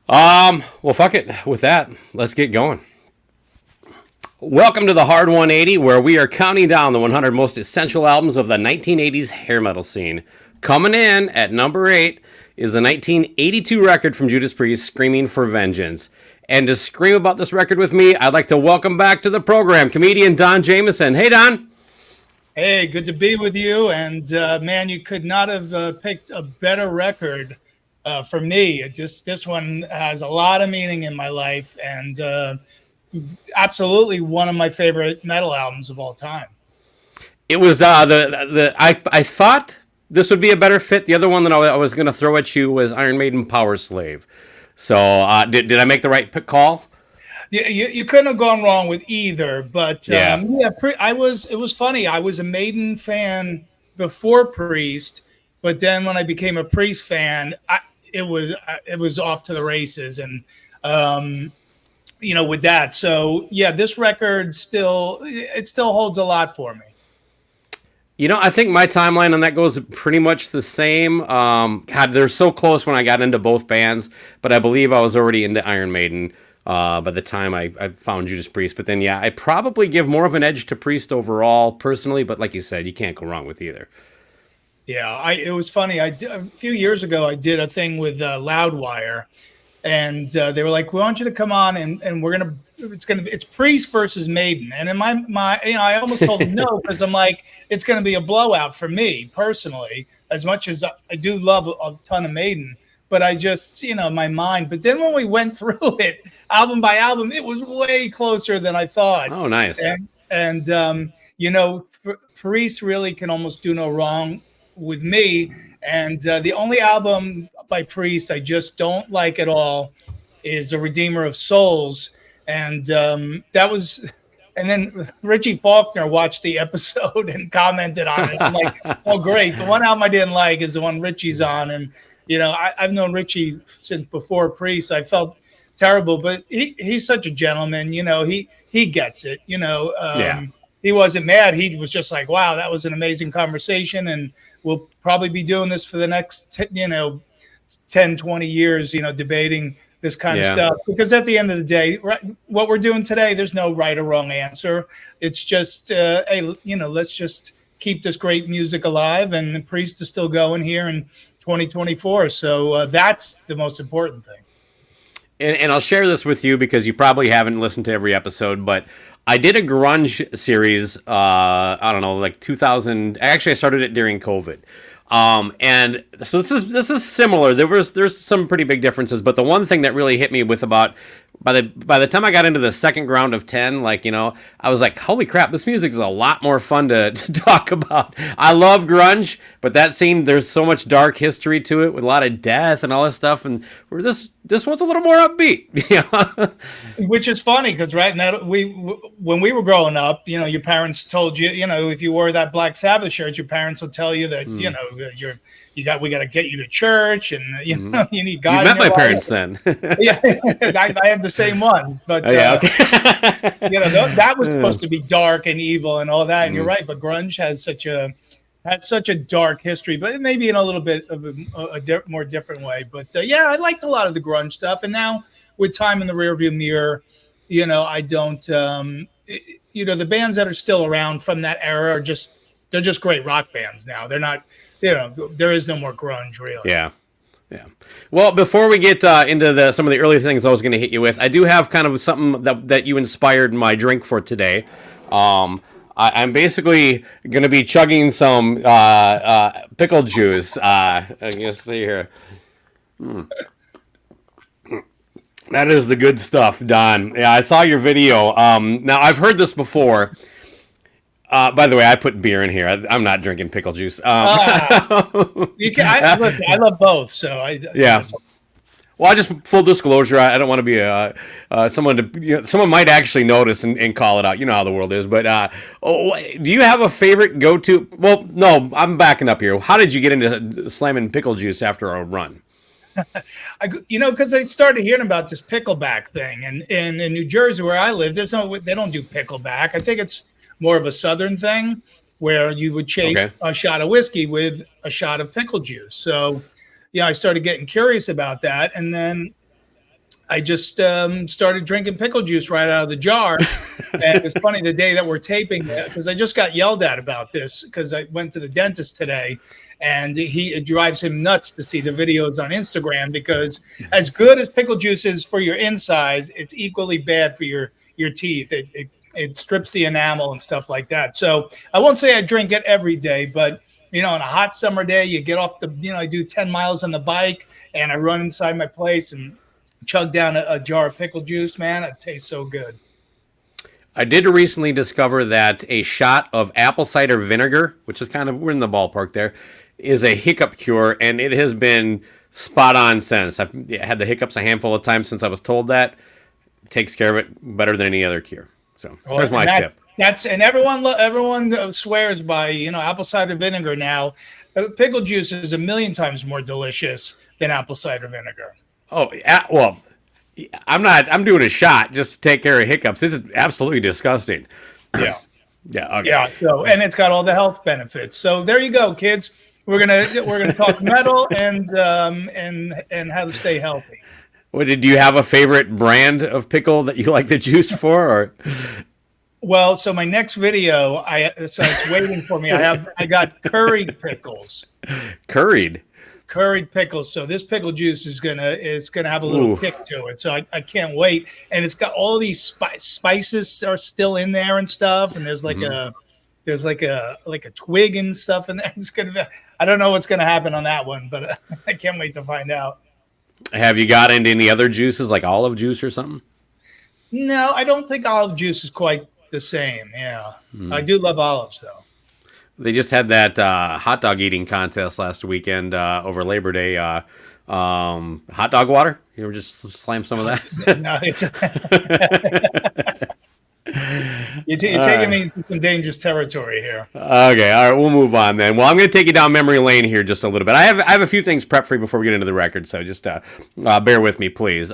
Well, fuck it. With that, let's get going. Welcome to the Hard 180, where we are counting down the 100 most essential albums of the 1980s hair metal scene. Coming in at number 8 is the 1982 record from Judas Priest, Screaming for Vengeance. And to scream about this record with me, I'd like to welcome back to the program comedian Don Jamieson. Hey, Don. Hey, good to be with you. And man, you could not have picked a better record for me. This one has a lot of meaning in my life, and absolutely one of my favorite metal albums of all time. It was I thought this would be a better fit. The other one that I was going to throw at you was Iron Maiden Power Slave. So did I make the right call? You couldn't have gone wrong with either. But Yeah. it was funny. I was a Maiden fan before Priest, but then when I became a Priest fan, it was off to the races. And with that. So yeah, this record still holds a lot for me. I think my timeline on that goes pretty much the same. God, they're so close when I got into both bands, but I believe I was already into Iron Maiden by the time I found Judas Priest. But then, yeah, I probably give more of an edge to Priest overall, personally. But like you said, you can't go wrong with either. Yeah, it was funny. A few years ago, I did a thing with Loudwire, and they were like, "We want you to come on, and it's Priest versus Maiden." And in my I almost told them no because I'm like, it's gonna be a blowout for me personally. As much as I do love a ton of Maiden, but I just my mind. But then when we went through it album by album, it was way closer than I thought. Oh, nice. And Priest really can almost do no wrong with me. And the only album by Priest I just don't like at all is "A Redeemer of Souls," and that was. And then Richie Faulkner watched the episode and commented on it. I'm like, oh, great. The one album I didn't like is the one Richie's on. And, I've known Richie since before Priest. I felt terrible, but he's such a gentleman. He gets it. Yeah. He wasn't mad. He was just like, wow, that was an amazing conversation. And we'll probably be doing this for the next, 10, 20 years, debating this kind of stuff. Because at the end of the day, right, what we're doing today, there's no right or wrong answer. It's just, hey, let's just keep this great music alive. And the Priest is still going here in 2024. So that's the most important thing. And I'll share this with you because you probably haven't listened to every episode, but I did a grunge series. I don't know, like 2000. Actually, I started it during COVID. And so this is similar. There's some pretty big differences, but the one thing that really hit me with about by the time I got into the second round of 10, I was like, holy crap, this music is a lot more fun to talk about. I love grunge, but that scene, there's so much dark history to it with a lot of death and all this stuff, and this one's a little more upbeat. Which is funny because right now when we were growing up, your parents told you, if you wore that Black Sabbath shirt, your parents will tell you that we got to get you to church, and you need God. You met my parents then. Yeah, I had the same ones, but okay. that was supposed to be dark and evil and all that. And you're right, but grunge has such a dark history, but maybe in a little bit of a more different way. But I liked a lot of the grunge stuff, and now with time in the rearview mirror, I don't. The bands that are still around from that era they're just great rock bands now. They're not. There is no more grunge really. Yeah. Yeah. Well, before we get into some of the early things I was going to hit you with, I do have kind of something that you inspired my drink for today. I'm basically going to be chugging some pickle juice. Let's see here. That is the good stuff, Don. Yeah, I saw your video. Now, I've heard this before. By the way, I put beer in here. I'm not drinking pickle juice. I love both, so yeah. Well, I just full disclosure. I don't want to be someone might actually notice and call it out. You know how the world is. But do you have a favorite go-to? Well, no, I'm backing up here. How did you get into slamming pickle juice after a run? Because I started hearing about this pickleback thing, and in New Jersey where I live, they don't do pickleback. I think it's more of a Southern thing where you would chase a shot of whiskey with a shot of pickle juice. So, I started getting curious about that, and then I just started drinking pickle juice right out of the jar. And it's funny the day that we're taping it, because I just got yelled at about this because I went to the dentist today, and it drives him nuts to see the videos on Instagram, because as good as pickle juice is for your insides, it's equally bad for your teeth. It strips the enamel and stuff like that. So I won't say I drink it every day, but on a hot summer day, you get off I do 10 miles on the bike, and I run inside my place and chug down a jar of pickle juice. Man, it tastes so good. I did recently discover that a shot of apple cider vinegar, which is we're in the ballpark there, is a hiccup cure, and it has been spot on since. I've had the hiccups a handful of times since I was told that. It takes care of it better than any other cure. So there's my tip. And everyone swears by apple cider vinegar now. Pickle juice is a million times more delicious than apple cider vinegar. Oh, yeah, well, I'm doing a shot just to take care of hiccups. This is absolutely disgusting. Yeah. Yeah. Okay. Yeah. So, and it's got all the health benefits. So there you go, kids. We're gonna talk metal and how to stay healthy. What, did you have a favorite brand of pickle that you like the juice for, or? Well, so my next video, so it's waiting for me. I got curried pickles. Curried Pickles. So this pickle juice is gonna have a little kick to it. So I can't wait. And it's got all these spices are still in there and stuff. And there's like a twig and stuff in there. It's gonna be, I don't know what's gonna happen on that one, but I can't wait to find out. Have you got into any other juices like olive juice or something? No, I don't think olive juice is quite the same. Yeah, I do love olives though. They just had that hot dog eating contest last weekend over Labor Day. Hot dog water? You ever just slam some of that? No, you're taking me into some dangerous territory here. Okay, all right, we'll move on then. Well, I'm going to take you down memory lane here just a little bit. I have a few things prepped for you before we get into the record, so just bear with me, please.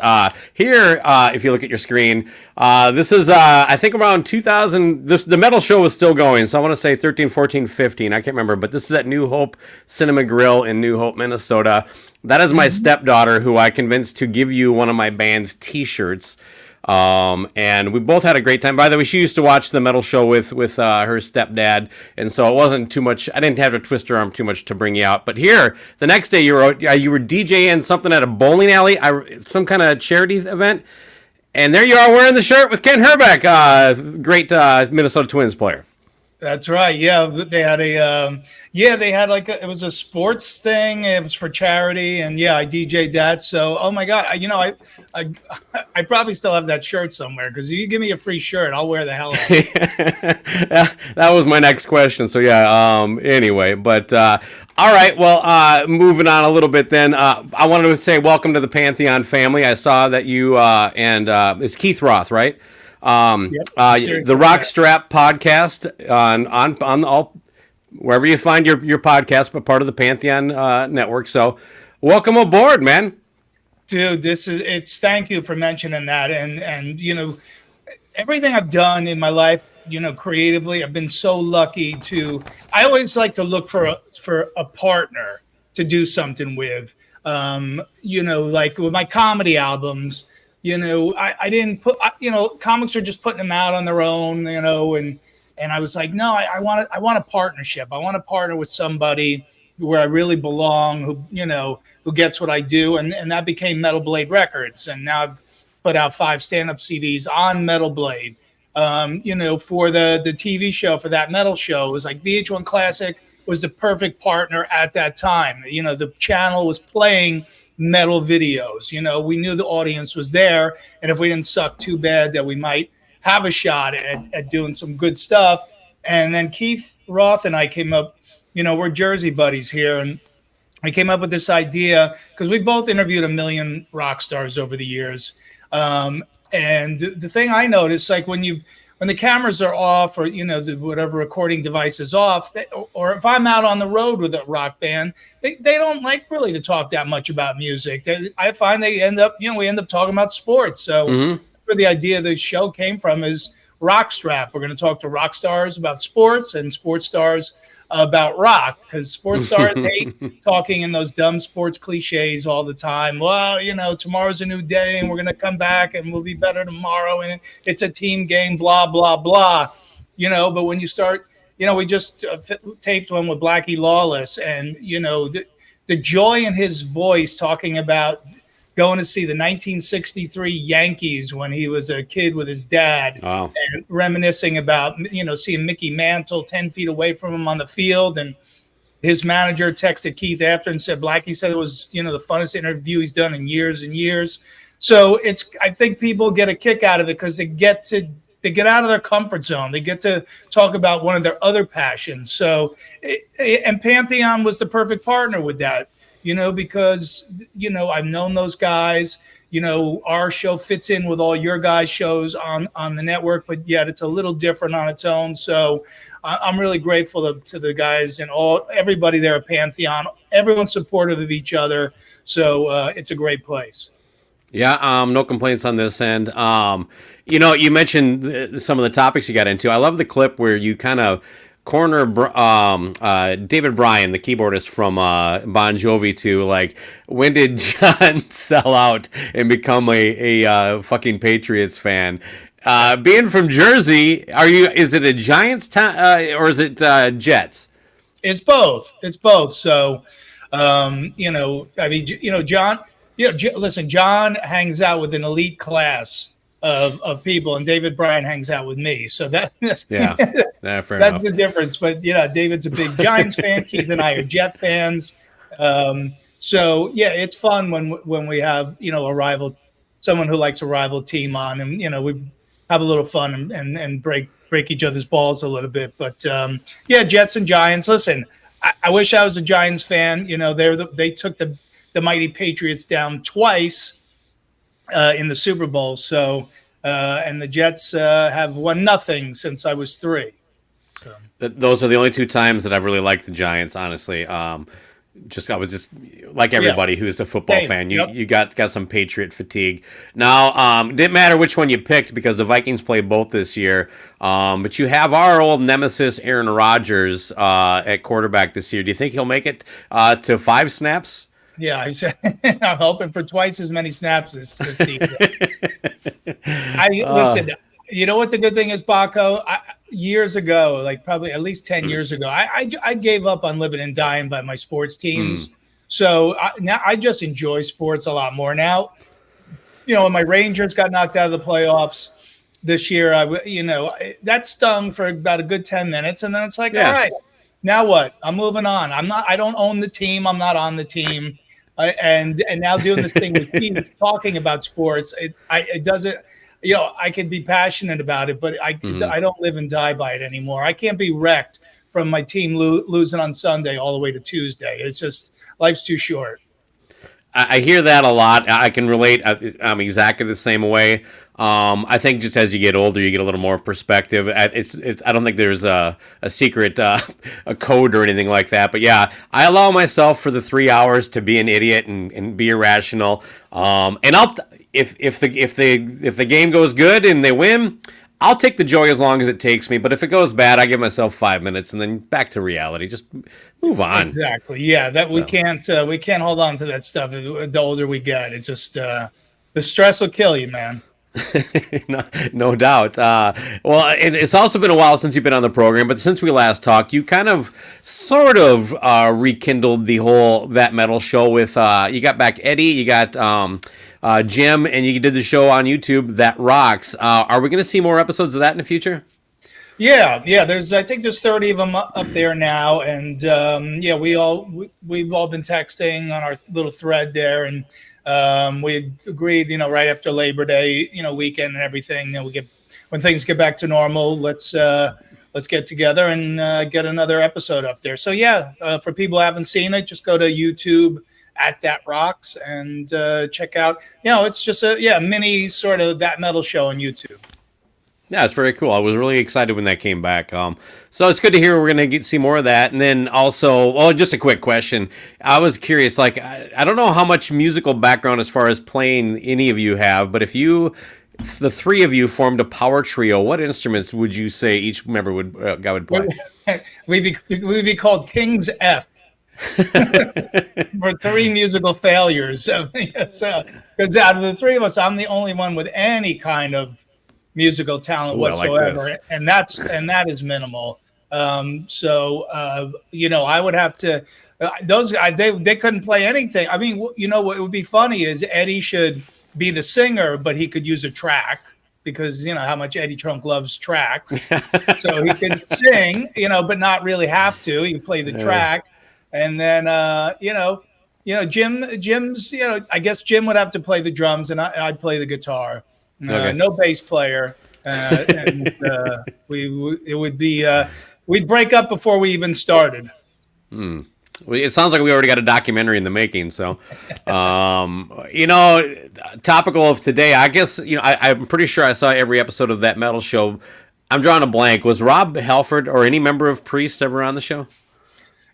Here, if you look at your screen, this is, I think, around 2000. The metal show was still going, so I want to say 13, 14, 15. I can't remember, but this is at New Hope Cinema Grill in New Hope, Minnesota. That is my stepdaughter, who I convinced to give you one of my band's T-shirts. And we both had a great time. By the way, she used to watch the metal show with her stepdad, and so it wasn't too much. I didn't have to twist her arm too much to bring you out. But here, the next day, you were DJing something at a bowling alley, some kind of charity event, and there you are wearing the shirt with Ken Herbeck, great Minnesota Twins player. That's right. Yeah, they had it was a sports thing. It was for charity, and yeah, I DJ'd that. So, oh my God, I probably still have that shirt somewhere, because if you give me a free shirt, I'll wear the hell out of it. That was my next question. So yeah. Anyway, but all right. Well, moving on a little bit then. I wanted to say welcome to the Pantheon family. I saw that you and it's Keith Roth, right? The Rock Strap podcast on all wherever you find your podcast, but part of the Pantheon network. So, welcome aboard, man. Dude, thank you for mentioning that, and everything I've done in my life, creatively, I've been so lucky I always like to look for a partner to do something with. Like with my comedy albums. I didn't put, comics are just putting them out on their own, and I was like, no, I want a partnership. I want to partner with somebody where I really belong, who gets what I do. And that became Metal Blade Records. And now I've put out 5 stand-up CDs on Metal Blade. For the TV show, for that metal show, it was like VH1 Classic was the perfect partner at that time. The channel was playing metal videos. We knew the audience was there, and if we didn't suck too bad, that we might have a shot at doing some good stuff. And then Keith Roth and I came up, we're Jersey buddies here, and we came up with this idea because we both interviewed a million rock stars over the years. And the thing I noticed, like when the cameras are off, or whatever recording device is off, or if I'm out on the road with a rock band, they don't like really to talk that much about music. I find we end up talking about sports. So where the idea of the show came from is Rock Strap. We're going to talk to rock stars about sports, and sports stars about rock, because sports stars hate talking in those dumb sports cliches all the time. Well, tomorrow's a new day and we're going to come back and we'll be better tomorrow. And it's a team game, blah, blah, blah. But when you start, we just taped one with Blackie Lawless, and, the joy in his voice talking about going to see the 1963 Yankees when he was a kid with his dad, Wow. and reminiscing about, seeing Mickey Mantle 10 feet away from him on the field. And his manager texted Keith after and said, Blackie said it was, the funnest interview he's done in years and years. So I think people get a kick out of it because they get out of their comfort zone. They get to talk about one of their other passions. So, and Pantheon was the perfect partner with that, because, I've known those guys. Our show fits in with all your guys' shows on the network, but yet it's a little different on its own. So I'm really grateful to the guys and everybody there at Pantheon. Everyone's supportive of each other. So it's a great place. Yeah, no complaints on this end. You mentioned some of the topics you got into. I love the clip where you kind of corner David Bryan, the keyboardist from Bon Jovi, to like, when did John sell out and become a fucking Patriots fan? Being from Jersey, is it a Giants or is it Jets? It's both. So, John. Listen, John hangs out with an elite class of people, and David Bryan hangs out with me. So that's fair that's enough. the difference. But David's a big Giants fan. Keith and I are Jet fans. So it's fun when we have someone who likes a rival team on, and we have a little fun and break each other's balls a little bit. But Jets and Giants. Listen, I wish I was a Giants fan. They took the mighty Patriots down twice in the Super Bowl. So, and the Jets have won nothing since I was 3. So those are the only 2 times that I've really liked the Giants, honestly. I was just like everybody who's a football fan. You got some Patriot fatigue. Now, didn't matter which one you picked because the Vikings play both this year. But you have our old nemesis Aaron Rodgers at quarterback this year. Do you think he'll make it to 5 snaps? Yeah, I'm hoping for twice as many snaps this season. Listen. You know what the good thing is, Baco? Years ago, like probably at least 10 years ago, I gave up on living and dying by my sports teams. So now I just enjoy sports a lot more now. When my Rangers got knocked out of the playoffs this year, that stung for about a good 10 minutes, and then it's like, all right. Now what? I'm moving on. I don't own the team. I'm not on the team. And now doing this thing with Keith, talking about sports, it doesn't. I can be passionate about it, but I don't live and die by it anymore. I can't be wrecked from my team losing on Sunday all the way to Tuesday. It's just, life's too short. I hear that a lot. I can relate. I'm exactly the same way. I think just as you get older, you get a little more perspective. I don't think there's a secret a code or anything like that. But yeah, I allow myself for the 3 hours to be an idiot and be irrational. And if the game goes good and they win, I'll take the joy as long as it takes me. But if it goes bad, I give myself 5 minutes and then back to reality. Just move on. Exactly. Yeah, we can't hold on to that stuff the older we get. It's just the stress will kill you, man. No doubt. Well, and it's also been a while since you've been on the program, but since we last talked, you kind of sort of rekindled the whole That Metal show with you got back Eddie, you got Jim, and you did the show on YouTube, That Rocks. Are we going to see more episodes of that in the future? Yeah. I think there's 30 of them up there now, and we've all been texting on our little thread there, and we agreed, right after Labor Day, weekend and everything, when things get back to normal, let's get together and get another episode up there. So for people who haven't seen it, just go to YouTube at That Rocks and check out. It's just a mini sort of That Metal show on YouTube. Yeah, it's very cool. I was really excited when that came back. So it's good to hear we're going to see more of that. And then also, just a quick question. I was curious, I don't know how much musical background as far as playing any of you have, but if you the three of you formed a power trio. What instruments would you say each member would guy would play? We'd be called King's F for three musical failures. Because out of the three of us, I'm the only one with any kind of musical talent whatsoever, like and that is minimal. I would have to. They couldn't play anything. I mean, what would be funny is Eddie should be the singer, but he could use a track because you know how much Eddie Trunk loves tracks. So he could sing, but not really have to. He could play the track, and then Jim's. I guess Jim would have to play the drums, and I'd play the guitar. No bass player, and it would be we'd break up before we even started. Well, it sounds like we already got a documentary in the making. So, topical of today, I guess I'm pretty sure I saw every episode of that metal show. I'm drawing a blank. Was Rob Halford or any member of Priest ever on the show?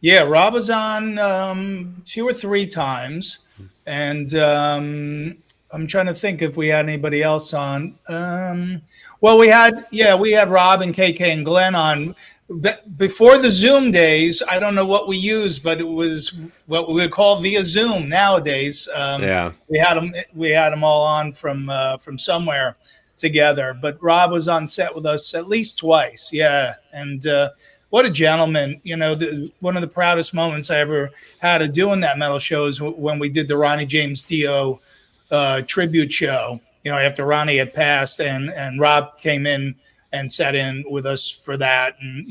Yeah, Rob was on 2 or 3 times, and I'm trying to think if we had anybody else on. We had Rob and KK and Glenn on before the Zoom days. I don't know what we used, but it was what we would call via Zoom nowadays. We had them all on from somewhere together. But Rob was on set with us at least twice. Yeah, and what a gentleman. One of the proudest moments I ever had of doing that metal show is when we did the Ronnie James Dio tribute show, after Ronnie had passed, and Rob came in and sat in with us for that, and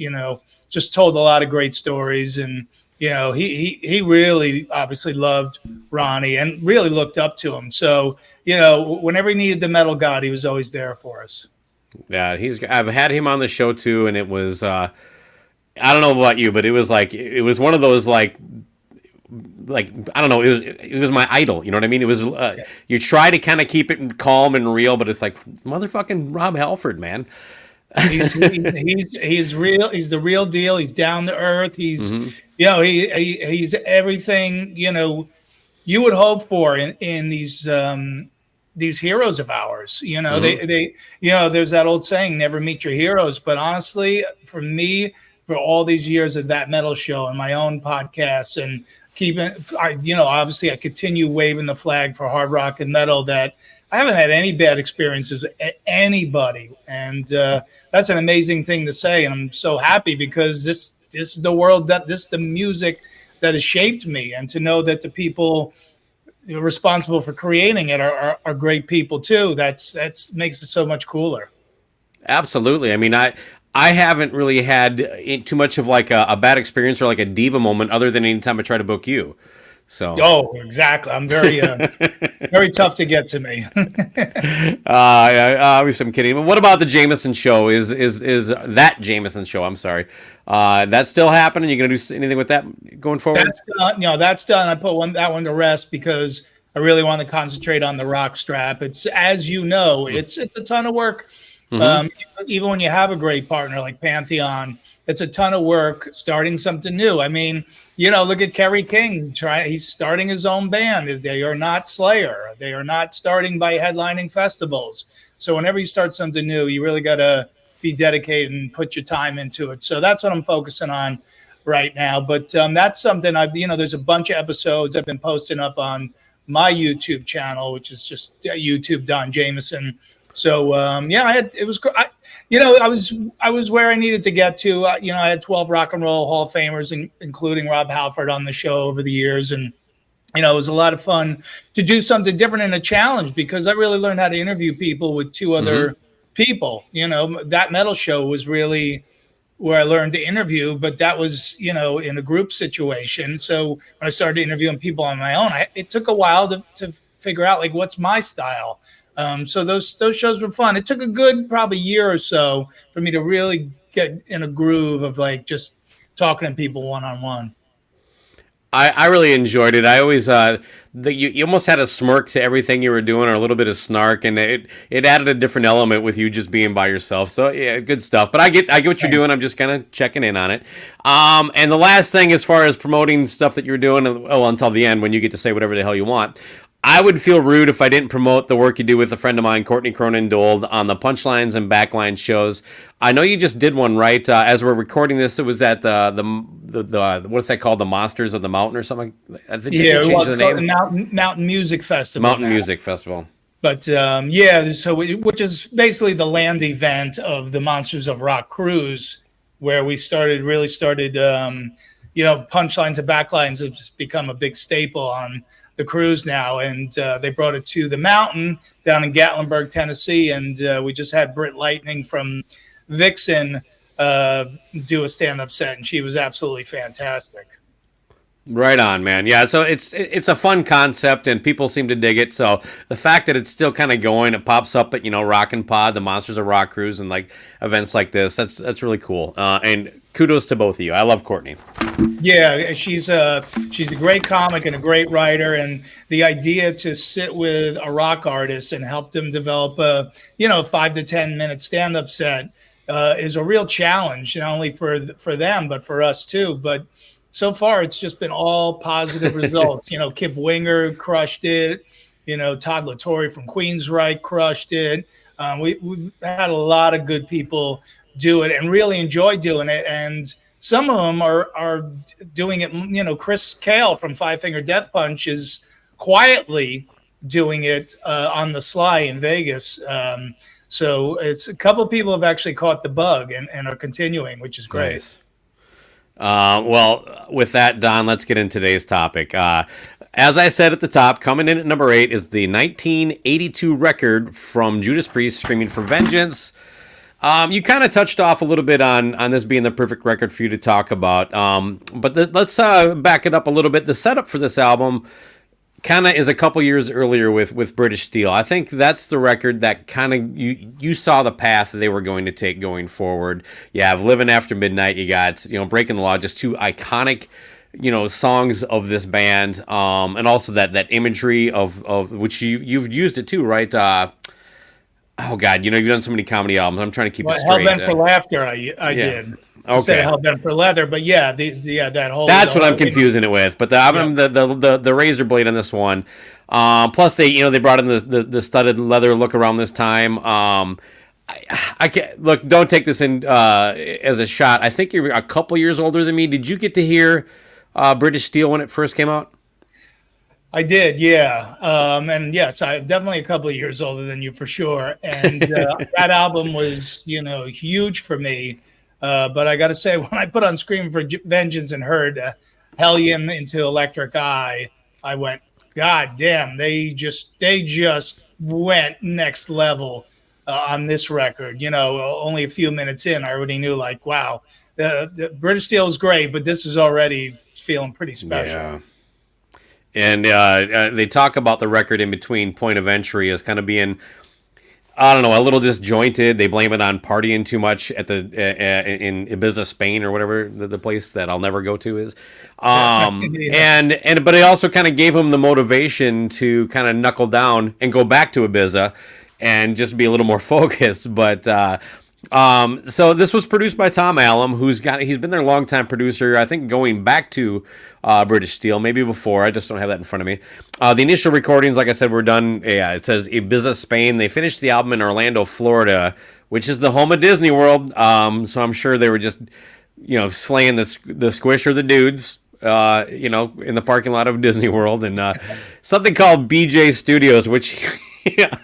just told a lot of great stories, and he really obviously loved Ronnie and really looked up to him. So whenever he needed the metal god, he was always there for us. Yeah, I've had him on the show too, and it was I don't know about you, but it was one of those like I don't know, it was my idol. You know what I mean? It was you try to kind of keep it calm and real, but it's like motherfucking Rob Halford, man. He's real. He's the real deal. He's down to earth. He's he's everything you would hope for in these heroes of ours. They there's that old saying, never meet your heroes. But honestly, for me, for all these years of that metal show and my own podcasts and obviously I continue waving the flag for hard rock and metal, that I haven't had any bad experiences with anybody. And that's an amazing thing to say. And I'm so happy because this is the world this is the music that has shaped me. And to know that the people responsible for creating it are great people too. That's makes it so much cooler. Absolutely. I mean, I haven't really had too much of like a bad experience or like a diva moment other than anytime I try to book you. So. Oh, exactly. I'm very, very tough to get to me. Obviously I'm kidding. But what about the Jamieson show? Is that Jamieson show? I'm sorry. That's still happening? You going to do anything with that going forward? That's done. That's done. I put that one to rest because I really want to concentrate on the rock strap. It's, as you know, it's a ton of work. Mm-hmm. Even when you have a great partner like Pantheon, it's a ton of work starting something new. I mean, look at Kerry King. He's starting his own band. They are not Slayer. They are not starting by headlining festivals. So whenever you start something new, you really got to be dedicated and put your time into it. So that's what I'm focusing on right now. But that's something there's a bunch of episodes I've been posting up on my YouTube channel, which is just YouTube Don Jamieson. So I was where I needed to get to. I had 12 Rock and Roll Hall of Famers, including Rob Halford, on the show over the years, and it was a lot of fun to do something different and a challenge because I really learned how to interview people with 2 other people. That metal show was really where I learned to interview, but that was in a group situation. So when I started interviewing people on my own, it took a while to figure out like what's my style. So those shows were fun. It took a good probably year or so for me to really get in a groove of like just talking to people one-on-one. I really enjoyed it. I always you almost had a smirk to everything you were doing, or a little bit of snark, and it added a different element with you just being by yourself. So yeah, good stuff. But I get what you're doing. I'm just kind of checking in on it. And the last thing, as far as promoting stuff that you're doing, until the end when you get to say whatever the hell you want. I would feel rude if I didn't promote the work you do with a friend of mine, Courtney Cronin Dold, on the Punchlines and Backline shows. I know you just did one, right? As we're recording this, it was at the what's that called? The Monsters of the Mountain or something? I think did Yeah, they change well, the name? Mountain Music Festival Mountain now. Music Festival. But yeah, so which is basically the land event of the Monsters of Rock cruise, where we really started, punchlines and backlines have just become a big staple on the cruise now. And they brought it to the mountain down in Gatlinburg, Tennessee. And we just had Britt Lightning from Vixen uh, do a stand-up set, and she was absolutely fantastic. Right on, man. Yeah, so it's a fun concept, and people seem to dig it. So the fact that it's still kind of going, it pops up at Rock and Pod, the Monsters of Rock cruise, and like events like this. That's really cool. And kudos to both of you. I love Courtney. Yeah, she's a great comic and a great writer, and the idea to sit with a rock artist and help them develop a 5 to 10 minute stand up set is a real challenge, not only for them but for us too. But so far, it's just been all positive results. Kip Winger crushed it. Todd Latore from Queensryche crushed it. We've had a lot of good people do it and really enjoy doing it, and some of them are doing it. Chris Kale from Five Finger Death Punch is quietly doing it on the sly in Vegas. So it's a couple of people have actually caught the bug and are continuing, which is great. Nice. Well, with that, Don, let's get into today's topic. As I said at the top, coming in at number 8 is the 1982 record from Judas Priest, Screaming for Vengeance. You kind of touched off a little bit on this being the perfect record for you to talk about. But let's back it up a little bit. The setup for this album kind of is a couple years earlier with British Steel. I think that's the record that kind of you saw the path they were going to take going forward. You have Living After Midnight. You got Breaking the Law, just two iconic songs of this band, and also that imagery of which you've used it too, right? Oh God, you've done so many comedy albums. I'm trying to keep it straight. Hellbent for Laughter, I did. Okay. Say Hellbent for Leather, but yeah, that whole. That's what I'm confusing it with. But the album, the razor blade on this one. Plus they brought in the studded leather look around this time. I can't look. Don't take this in as a shot. I think you're a couple years older than me. Did you get to hear British Steel when it first came out? I did, yeah. And yes, I'm definitely a couple of years older than you for sure. And that album was, huge for me. But I got to say, when I put on Screaming for Vengeance and heard Hellion into Electric Eye, I went, God damn, they just went next level on this record. Only a few minutes in, I already knew, like, wow, the British Steel is great, but this is already feeling pretty special. Yeah. And they talk about the record in between Point of Entry as kind of being, I don't know, a little disjointed. They blame it on partying too much at the in Ibiza, Spain, or whatever the place that I'll never go to is. But it also kind of gave them the motivation to kind of knuckle down and go back to Ibiza and just be a little more focused. But so this was produced by Tom Allom, he's been their longtime producer. I think going back to British Steel, maybe before. I just don't have that in front of me. The initial recordings, like I said, were done. Yeah, it says Ibiza, Spain. They finished the album in Orlando, Florida, which is the home of Disney World. So I'm sure they were just, slaying the squish or the dudes, in the parking lot of Disney World, and something called BJ Studios, which. Yeah,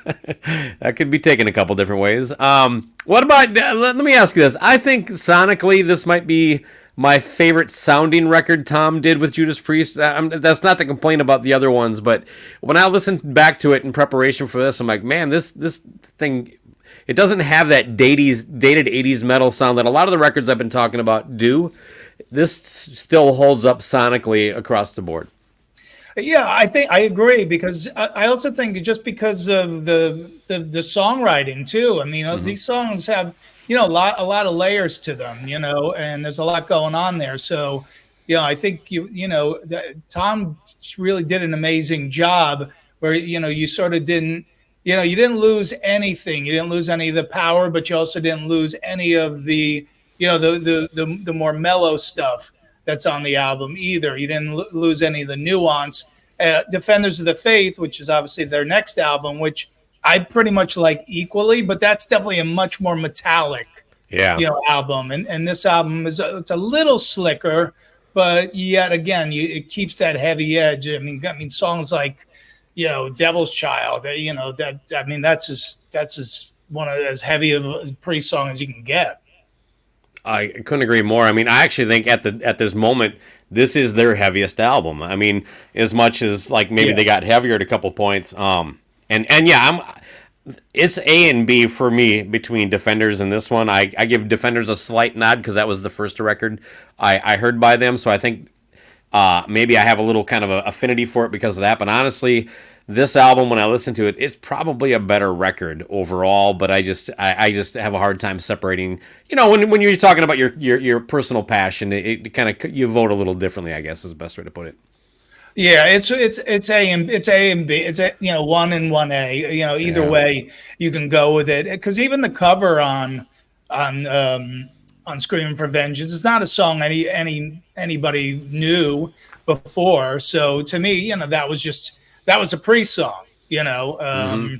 that could be taken a couple different ways. What about, let me ask you this. I think sonically this might be my favorite sounding record Tom did with Judas Priest. That's not to complain about the other ones, but when I listened back to it in preparation for this, I'm like, man, this thing, it doesn't have that dated 80s metal sound that a lot of the records I've been talking about do. This still holds up sonically across the board. Yeah, I think I agree, because I also think just because of the songwriting too. I mean, these songs have a lot of layers to them, and there's a lot going on there. So, I think that Tom really did an amazing job where you sort of didn't you didn't lose anything. You didn't lose any of the power, but you also didn't lose any of the the more mellow stuff that's on the album either. You didn't lose any of the nuance. Defenders of the Faith, which is obviously their next album, which I pretty much like equally, but that's definitely a much more metallic, Yeah. album. And this album it's a little slicker, but yet again, it keeps that heavy edge. I mean, songs like, Devil's Child. That's as one of as heavy of a Priest song as you can get. I couldn't agree more. I mean, I actually think at this moment, this is their heaviest album. I mean, as much as like maybe Yeah. they got heavier at a couple points. And yeah, it's A and B for me between Defenders and this one. I give Defenders a slight nod because that was the first record I heard by them. So I think maybe I have a little kind of a affinity for it because of that. But honestly, this album, when I listen to it, it's probably a better record overall. But I just have a hard time separating. When you're talking about your personal passion, it kind of you vote a little differently. I guess is the best way to put it. Yeah, it's A and B. It's one and one A. Either Yeah. way you can go with it. Because even the cover on Screaming for Vengeance is not a song anybody knew before. So to me, that was a Priest song. Mm-hmm.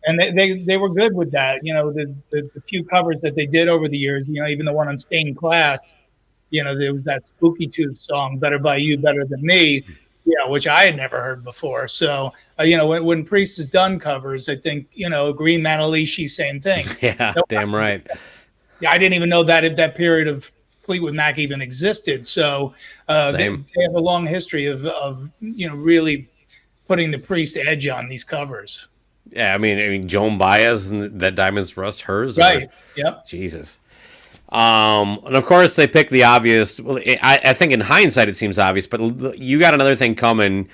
And they were good with that. The few covers that they did over the years. Even the one on Stained Glass. There was that Spooky Tooth song, "Better by You, Better Than Me," which I had never heard before. So, when Priest has done covers, I think, Green Manalishi, same thing. Yeah, No, damn right. I didn't even know that that period of Fleetwood Mac even existed. So, Same. they have a long history of really putting the Priest edge on these covers. Yeah, I mean, Joan Baez and that Diamonds Rust, hers, or Right. Yep. Jesus. And of course they pick the obvious. Well, I think in hindsight it seems obvious, but you got another thing coming.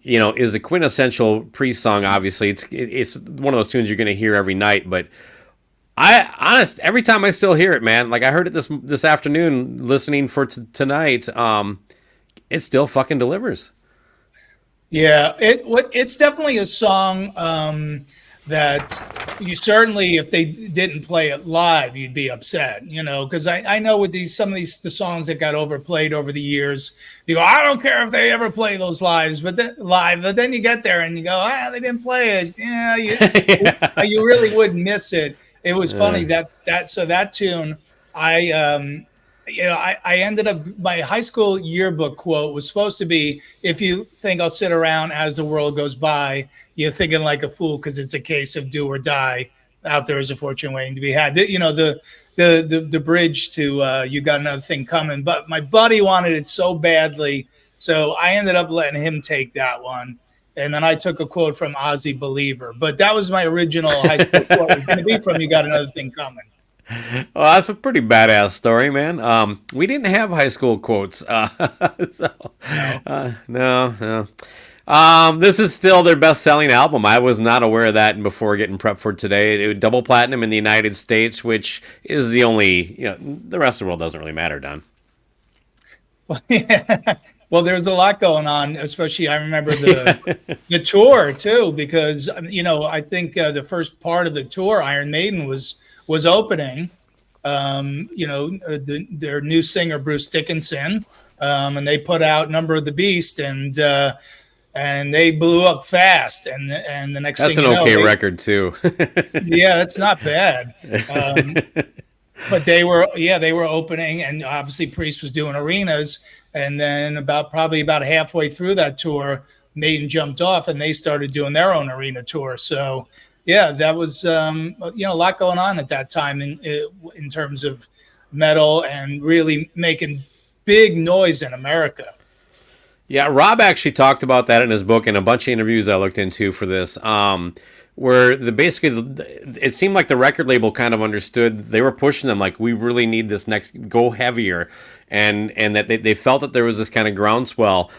Is the quintessential Priest song. Obviously, it's one of those tunes you're going to hear every night. But every time I still hear it, man. Like I heard it this afternoon, listening for tonight. It still fucking delivers. Yeah, it's definitely a song that you certainly, if they didn't play it live, you'd be upset, because I know with some of the songs that got overplayed over the years, you go, I don't care if they ever play those but then you get there and you go, they didn't play it. Yeah, you really would miss it. It was funny that tune, I ended up, my high school yearbook quote was supposed to be, if you think I'll sit around as the world goes by, you're thinking like a fool because it's a case of do or die. Out there is a fortune waiting to be had. The bridge to You Got Another Thing Coming. But my buddy wanted it so badly, so I ended up letting him take that one. And then I took a quote from Ozzy Believer. But that was my original high school quote. It was going to be from You Got Another Thing Coming. Well, that's a pretty badass story, man. We didn't have high school quotes, no. This is still their best-selling album. I was not aware of that before getting prepped for today. It was double platinum in the United States, which is the only, the rest of the world doesn't really matter, Don. Well, yeah. Well, there's a lot going on, especially I remember the tour too, because I think the first part of the tour, Iron Maiden was opening. Their new singer Bruce Dickinson, and they put out Number of the Beast, and they blew up fast. And the next That's thing an you know, okay record too. yeah, that's not bad. But they were opening, and obviously Priest was doing arenas, and then probably about halfway through that tour, Maiden jumped off and they started doing their own arena tour. So yeah, that was a lot going on at that time in terms of metal and really making big noise in America. Yeah, Rob actually talked about that in his book and a bunch of interviews I looked into for this. Where it seemed like the record label kind of understood they were pushing them like we really need this next go heavier, and that they felt that there was this kind of groundswell.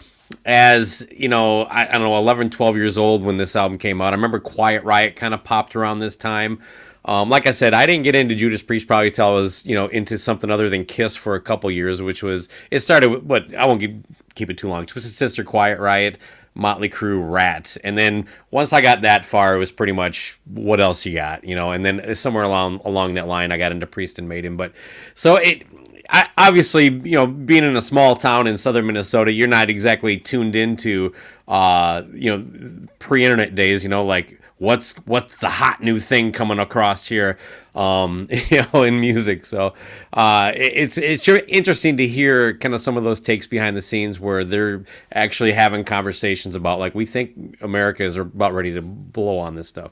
As I don't know, 11, 12 years old when this album came out. I remember Quiet Riot kind of popped around this time. Like I said, I didn't get into Judas Priest probably till I was, into something other than Kiss for a couple years, it started with, what, I won't keep it too long. Twisted Sister, Quiet Riot, Motley Crue, Rat. And then once I got that far, it was pretty much what else you got, and then somewhere along that line, I got into Priest and Maiden. But so obviously, being in a small town in southern Minnesota, you're not exactly tuned into, pre-internet days. Like what's the hot new thing coming across here, in music. So, it's sure interesting to hear kind of some of those takes behind the scenes where they're actually having conversations about like we think America is about ready to blow on this stuff.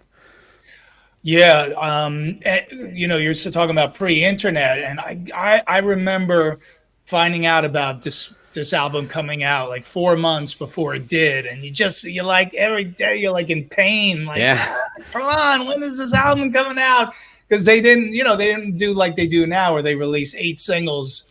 Yeah, you're still talking about pre-internet, and I remember finding out about this album coming out like 4 months before it did, and you're like every day you're like in pain, like Yeah. come on, when is this album coming out? Because they didn't do like they do now, where they release 8 singles,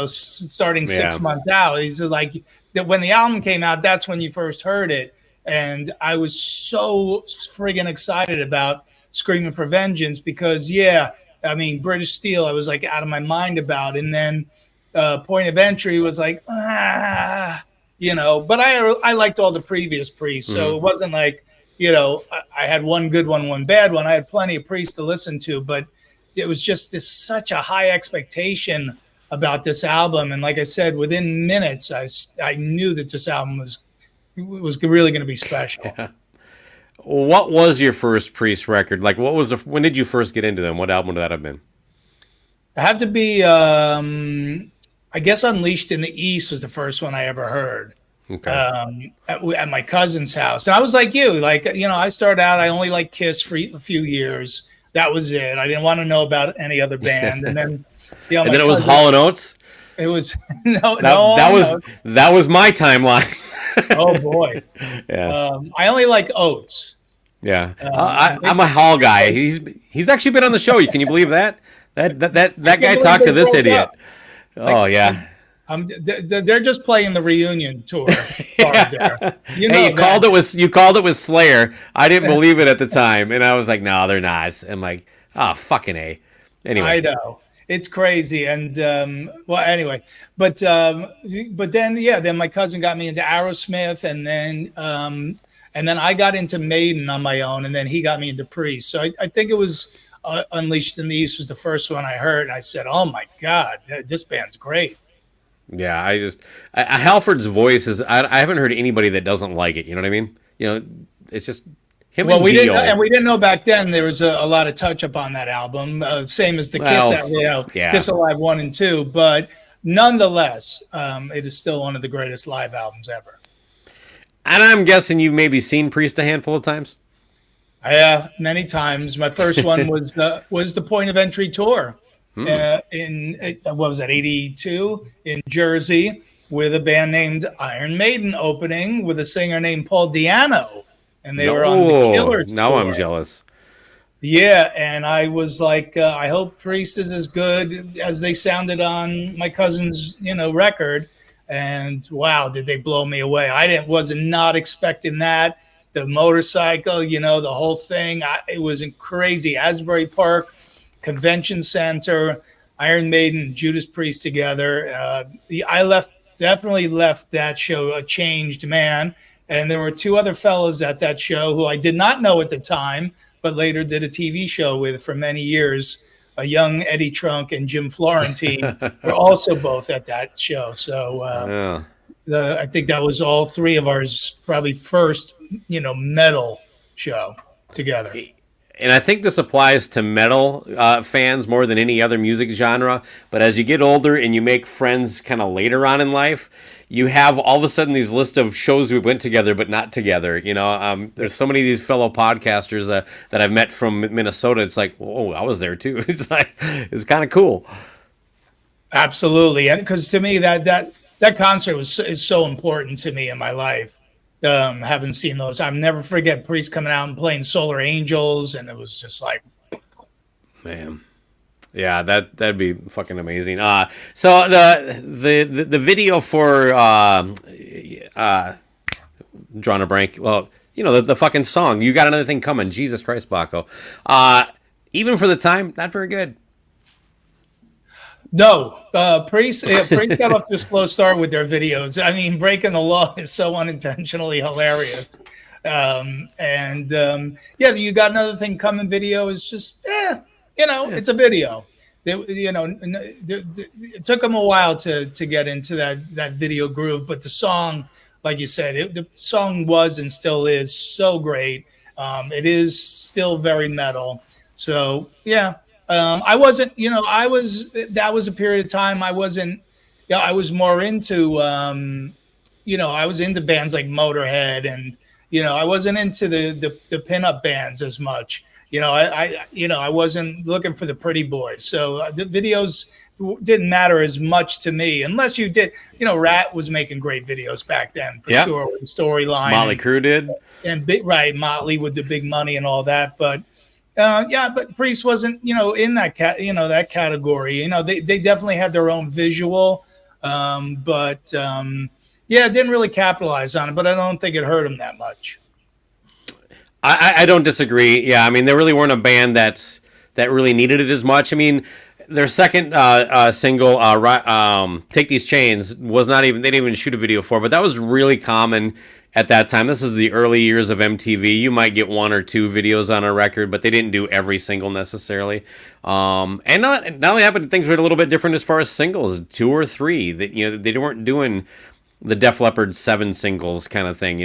starting six Yeah. months out. It's just like that when the album came out, that's when you first heard it, and I was so friggin' excited about Screaming for Vengeance because, yeah, I mean, British Steel, I was like out of my mind about. And then Point of Entry was like, but I liked all the previous Priests. So it wasn't like, I had one good one bad one. I had plenty of Priests to listen to, but it was just such a high expectation about this album. And like I said, within minutes, I knew that this album was really going to be special. What was your first Priest record? Like, when did you first get into them? What album would that have been? It had to be, I guess, Unleashed in the East was the first one I ever heard. Okay. At my cousin's house. And I was like you, like, I started out, I only liked Kiss for a few years. That was it. I didn't want to know about any other band. And then, and then it was Hall & Oates. It was no, that was my timeline. Oh boy. Yeah. I only like Oates. Yeah. I'm a Hall guy. He's actually been on the show. Can you believe that? That guy talked to this idiot. Oh yeah. They're just playing the reunion tour. There. You called it with Slayer. I didn't believe it at the time, and I was like, no, they're not. I'm like, oh, fucking A. Anyway. I know. It's crazy. And anyway, but then my cousin got me into Aerosmith, and then I got into Maiden on my own, and then he got me into Priest. So I think it was Unleashed in the East was the first one I heard, and I said, oh my God, this band's great. Yeah, Halford's voice is. I haven't heard anybody that doesn't like it. You know what I mean? It's just him. Well, and we Dio. we didn't know back then there was a lot of touch up on that album, same as the Kiss, Kiss Alive 1 and 2, but nonetheless, it is still one of the greatest live albums ever. And I'm guessing you've maybe seen Priest a handful of times. Yeah, many times. My first one was the Point of Entry tour in what was that, 82 in Jersey, with a band named Iron Maiden opening with a singer named Paul Di'Anno, and they were on the Killers now tour. I'm jealous. Yeah, and I was like, I hope Priest is as good as they sounded on my cousin's, record. And wow, did they blow me away? Was not expecting that. The motorcycle, the whole thing. It was crazy. Asbury Park Convention Center, Iron Maiden, Judas Priest together. I definitely left that show a changed man. And there were two other fellas at that show who I did not know at the time, but later did a TV show with for many years. A young Eddie Trunk and Jim Florentine were also both at that show. So I think that was all three of ours probably first, metal show together. And I think this applies to metal fans more than any other music genre. But as you get older and you make friends kind of later on in life, you have all of a sudden these list of shows we went together but not together. There's so many of these fellow podcasters that I've met from Minnesota. It's like, oh, I was there too. It's kind of cool. Absolutely, and because to me that concert is so important to me in my life. Haven't seen those. I'll never forget Priest coming out and playing Solar Angels, and it was just like, man. Yeah, that'd be fucking amazing. So the video for drawing a blank. Well, the fucking song. You Got Another Thing Coming. Jesus Christ, Baco. Even for the time, not very good. No, Priest got off to a slow start with their videos. I mean, Breaking the Law is so unintentionally hilarious. You Got Another Thing Coming video is just, it's a video. it took them a while to get into that video groove, but the song, like you said, the song was and still is so great. It is still very metal. So yeah, I wasn't, I was that was a period of time I wasn't. Yeah, I was more into, I was into bands like Motorhead, and I wasn't into the pinup bands as much. I wasn't looking for the pretty boys. So the videos didn't matter as much to me, unless you did. Rat was making great videos back then for Yeah. sure, with the storyline. Motley Crue did. And big, right, Motley with the big money and all that. But yeah, but Priest wasn't, in that category. They definitely had their own visual, but yeah, didn't really capitalize on it. But I don't think it hurt them that much. I don't disagree. Yeah, I mean, they really weren't a band that really needed it as much. I mean, their second single, "Take These Chains," was not even, they didn't even shoot a video for, but that was really common at that time. This is the early years of MTV. You might get one or two videos on a record, but they didn't do every single necessarily. And not only that, but things were a little bit different as far as singles, two or three. That they weren't doing the Def Leppard 7 singles kind of thing.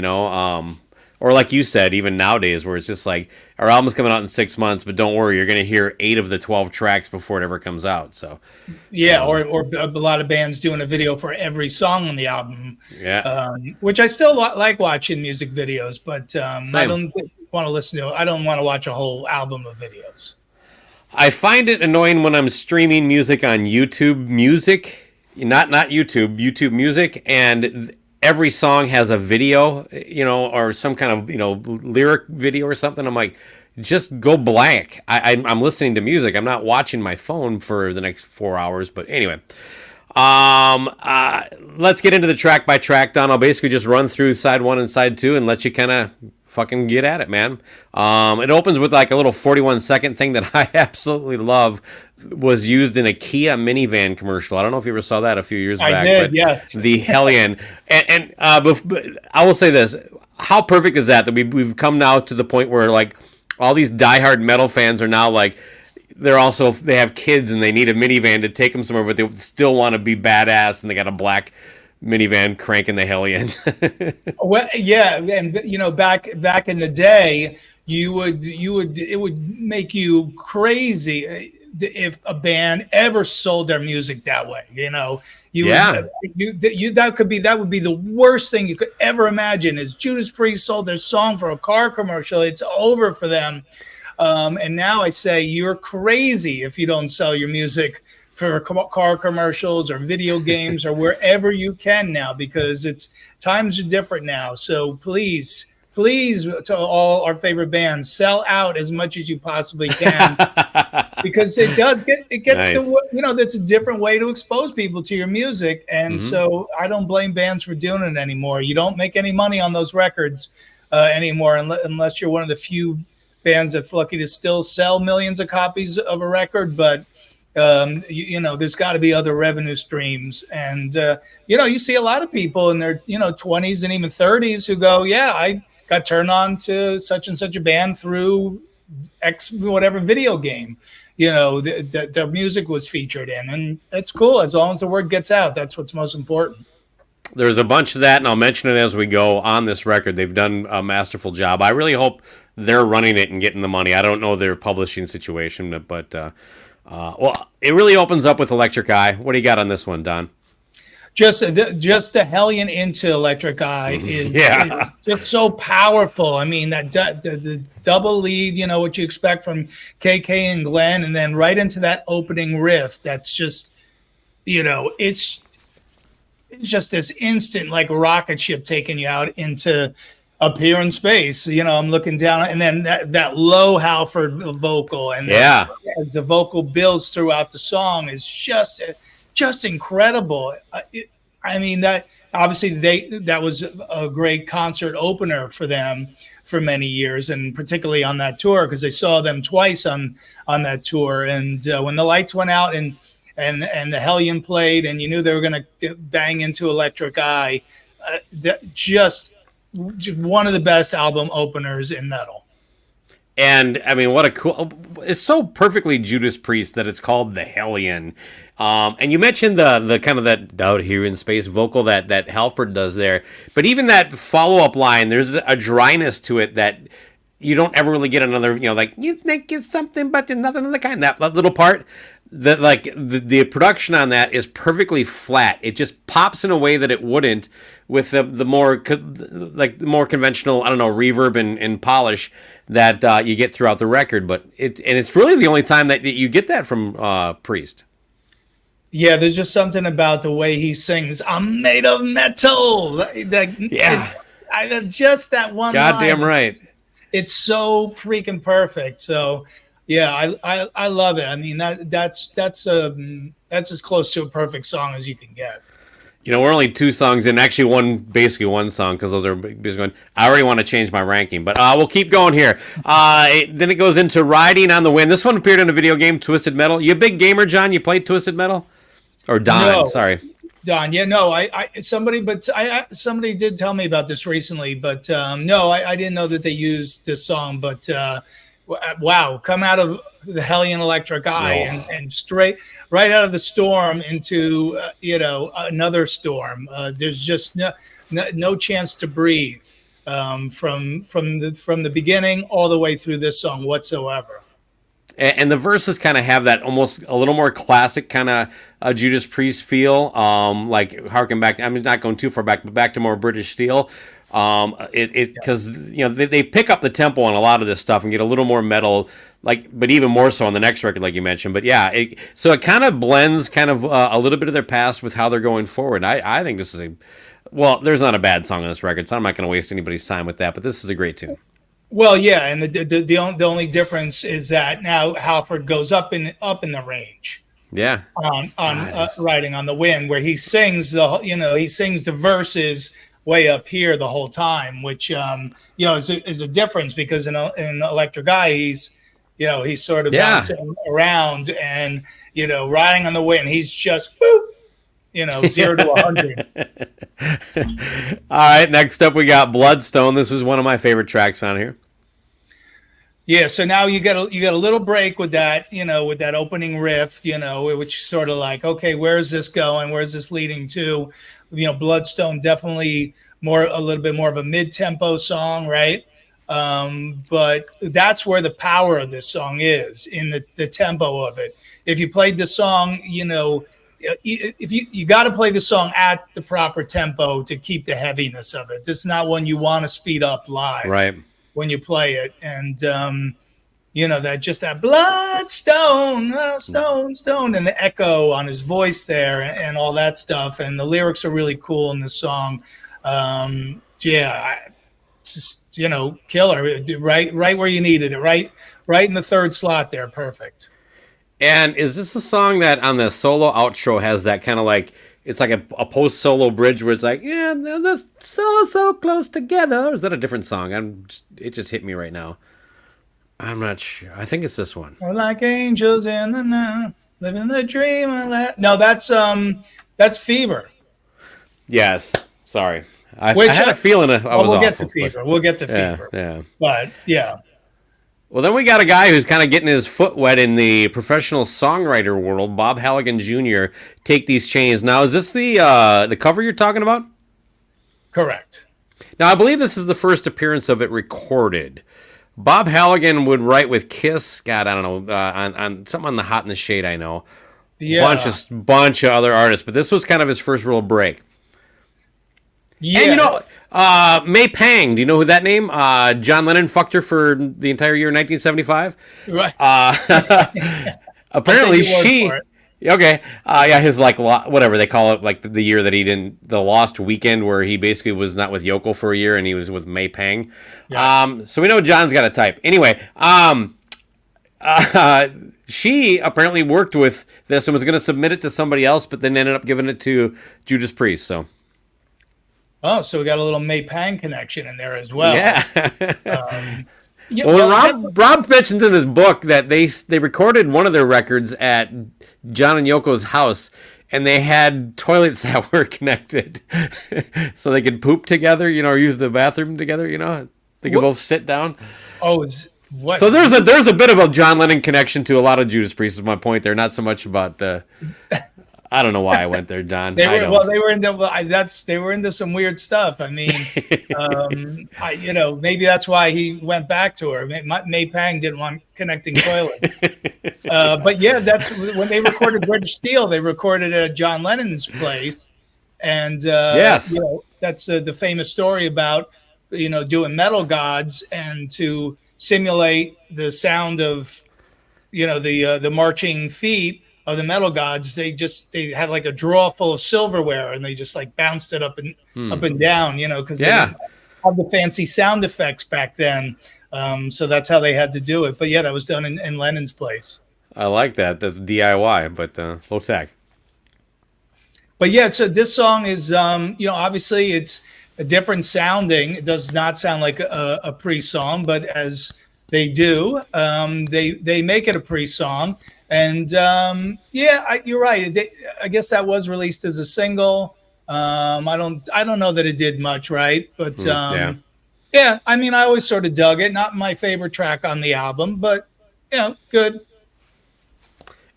Or like you said, even nowadays, where it's just like, our album's coming out in 6 months, but don't worry, you're going to hear 8 of the 12 tracks before it ever comes out. So, yeah, or a lot of bands doing a video for every song on the album. Yeah, which I still like watching music videos, but I don't want to listen to. I don't want to watch a whole album of videos. I find it annoying when I'm streaming music on YouTube Music, not YouTube Music, and every song has a video, or some kind of, lyric video or something. I'm like, just go blank. I'm listening to music. I'm not watching my phone for the next 4 hours. But anyway, let's get into the track by track, Don. I'll basically just run through side 1 and side 2 and let you kind of fucking get at it, man. It opens with like a little 41-second thing that I absolutely love. Was used in a Kia minivan commercial. I don't know if you ever saw that a few years back. I did, but yes. The Hellion. And I will say this. How perfect is that we've come now to the point where, like, all these diehard metal fans are now like, they have kids and they need a minivan to take them somewhere, but they still want to be badass, and they got a black minivan cranking the Hellion. Well, yeah, and back in the day, it would make you crazy if a band ever sold their music that way. That would be the worst thing you could ever imagine. Is Judas Priest sold their song for a car commercial? It's over for them. And now I say you're crazy if you don't sell your music for car commercials or video games or wherever you can now, because times are different now. So please, to all our favorite bands, sell out as much as you possibly can, because it gets nice. That's a different way to expose people to your music. And so I don't blame bands for doing it anymore. You don't make any money on those records anymore, unless you're one of the few bands that's lucky to still sell millions of copies of a record. But there's got to be other revenue streams. And you see a lot of people in their 20s and even 30s who go, yeah, I got turned on to such and such a band through X whatever video game that their music was featured in. And it's cool, as long as the word gets out. That's what's most important. There's a bunch of that, and I'll mention it as we go on this record. They've done a masterful job. I really hope they're running it and getting the money. I don't know their publishing situation, but well, it really opens up with Electric Eye. What do you got on this one, Don? Just the Hellion into Electric Eye is just so powerful. I mean, that the double lead, what you expect from KK and Glenn, and then right into that opening riff. That's just, it's just this instant, like a rocket ship taking you out into up here in space. I'm looking down, and then that low Halford vocal, and as the vocal builds throughout the song is just incredible. I mean, that obviously that was a great concert opener for them for many years, and particularly on that tour, because they saw them twice on that tour. And when the lights went out and the Hellion played, and you knew they were going to bang into Electric Eye, just one of the best album openers in metal. And I mean, what a cool! it's so perfectly Judas Priest that it's called the Hellion. And you mentioned the kind of that out here in space vocal that Halford does there, but even that follow up line, there's a dryness to it that you don't ever really get another. Like you think it's something, but there's nothing of the kind. That little part. That like the production on that is perfectly flat. It just pops in a way that it wouldn't with the more conventional, I don't know, reverb and polish that you get throughout the record. But it's really the only time that you get that from Priest. Yeah, there's just something about the way he sings. I'm made of metal. Just that one. Goddamn right. It's so freaking perfect. So. Yeah, I love it. I mean that's as close to a perfect song as you can get. We're only 2 songs in, actually basically one song, because those are basically going. I already want to change my ranking, but we'll keep going here. Then it goes into Riding on the Wind. This one appeared in a video game, Twisted Metal. You a big gamer, John? You played Twisted Metal? Or Don? No. Sorry. Don, yeah, no, somebody did tell me about this recently, but no, I didn't know that they used this song, but. Wow, come out of the Hellion Electric Eye and straight right out of the storm into another storm. There's just no chance to breathe from the beginning all the way through this song whatsoever. And the verses kind of have that almost a little more classic kind of Judas Priest feel, like harken back. I'm not going too far back, but back to more British steel. Because they pick up the tempo on a lot of this stuff and get a little more metal, but even more so on the next record, like you mentioned. But yeah, so it kind of blends kind of a little bit of their past with how they're going forward. I think this is there's not a bad song on this record, so I'm not going to waste anybody's time with that. But this is a great tune. Well, yeah, and the only difference is that now Halford goes up in the range. Yeah, on Riding on the Wind, where he sings the verses way up here the whole time, which is a difference, because in Electric Eye he's sort of bouncing around, and Riding on the Wind he's just boop, 0 to 100. All right, next up we got Bloodstone. This is one of my favorite tracks on here. Yeah, so now you get a little break with that, with that opening riff, which sort of like, okay, where's this going? Where's this leading to? Bloodstone definitely a little bit more of a mid-tempo song, right? But that's where the power of this song is, in the tempo of it. If you played the song, if you got to play the song at the proper tempo to keep the heaviness of it. This is not one you want to speed up live, right? When you play it, and that bloodstone, stone, and the echo on his voice there, and all that stuff, and the lyrics are really cool in this song. Killer, right where you needed it, right in the third slot there, perfect. And is this a song that on the solo outro has that kind of like, it's like a post solo bridge where it's like, yeah, they're so close together? Or is that a different song? It just hit me right now. I'm not sure. I think it's this one. We're like angels in the night, living the dream. No, that's Fever. Yes. Sorry. I had a feeling we'll get to Fever. We'll get to Fever. Yeah. But yeah. Well, then we got a guy who's kind of getting his foot wet in the professional songwriter world, Bob Halligan Jr. Take These Chains. Now, is this the cover you're talking about? Correct. Now, I believe this is the first appearance of it recorded. Bob Halligan would write with Kiss. God, I don't know, on something on the Hot in the Shade, I know. Yeah. Bunch of other artists, but this was kind of his first real break. Yeah. And May Pang, do you know who that name? John Lennon fucked her for the entire year 1975. Right. Apparently she. Okay. His whatever they call it, like the year that he didn't, the lost weekend where he basically was not with Yoko for a year and he was with May Pang. Yeah. So we know John's got a type. Anyway, she apparently worked with this and was going to submit it to somebody else, but then ended up giving it to Judas Priest. So. Oh, so we got a little May Pang connection in there as well. Yeah. Rob mentions in his book that they recorded one of their records at John and Yoko's house, and they had toilets that were connected, so they could poop together, or use the bathroom together. They could both sit down. Oh, what? So there's a bit of a John Lennon connection to a lot of Judas Priest. Is my point there? Not so much about the. I don't know why I went there, John. They I were don't. they were into they were into some weird stuff. I mean, maybe that's why he went back to her. May Pang didn't want connecting toilets. But yeah, that's when they recorded British Steel. They recorded at John Lennon's place, and Yes. that's the famous story about doing Metal Gods and to simulate the sound of the marching feet of the Metal Gods. They had like a drawer full of silverware and they just like bounced it up and down, because they didn't have the fancy sound effects back then. So that's how they had to do it. But yeah, that was done in Lennon's place. I like that. That's DIY, but low tech. But yeah, so this song is, obviously it's a different sounding. It does not sound like a Priest song, but as they do, they make it a Priest song. And you're right. I guess that was released as a single. I don't know that it did much, right? But yeah. I mean, I always sort of dug it. Not my favorite track on the album, but good.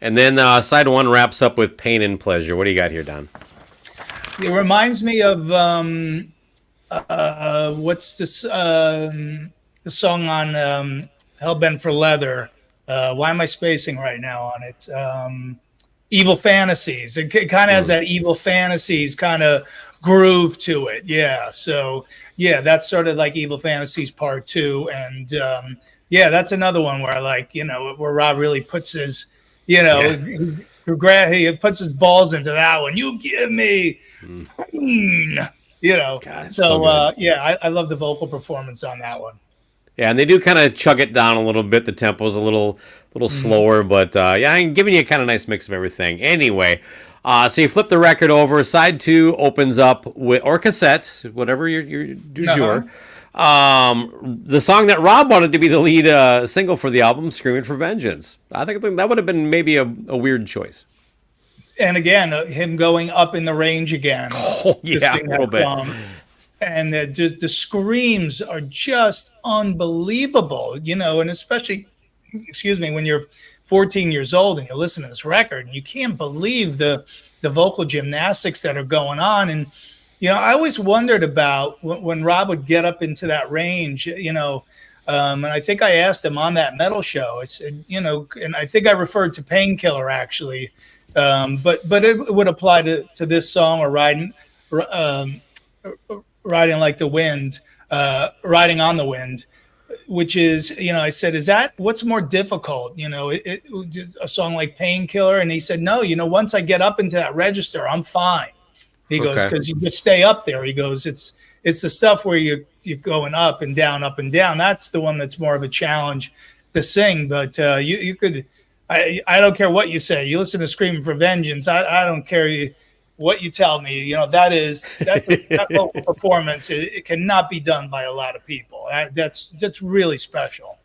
And then side one wraps up with Pain and Pleasure. What do you got here, Don? It reminds me of what's this? The song on Hellbent for Leather. Why am I spacing right now on it? Evil Fantasies. It kind of has that Evil Fantasies kind of groove to it. Yeah. So yeah, that's sort of like Evil Fantasies Part 2, and that's another one where I like where Rob really puts his he puts his balls into that one. You give me pain, God, so good. I love the vocal performance on that one. Yeah, and they do kind of chug it down a little bit. The tempo's a little slower, but I'm giving you a kind of nice mix of everything. Anyway, so you flip the record over. Side 2 opens up with, or cassette, whatever your du jour. The song that Rob wanted to be the lead single for the album, "Screaming for Vengeance." I think that would have been maybe a weird choice. And again, him going up in the range again. Oh yeah, a little bit. And just the screams are just unbelievable, and especially, when you're 14 years old and you listen to this record and you can't believe the vocal gymnastics that are going on. And I always wondered about when Rob would get up into that range, and I think I asked him on that metal show. I said, and I think I referred to Painkiller actually, but it would apply to this song or Riding Like the Wind, Riding on the Wind, which is, I said, is that what's more difficult? A song like Painkiller? And he said, no, once I get up into that register, I'm fine. He goes, because you just stay up there. He goes, it's the stuff where you're going up and down, up and down. That's the one that's more of a challenge to sing. But you could, I don't care what you say. You listen to Screaming for Vengeance. I don't care what you tell me. That vocal performance. It cannot be done by a lot of people. That's really special.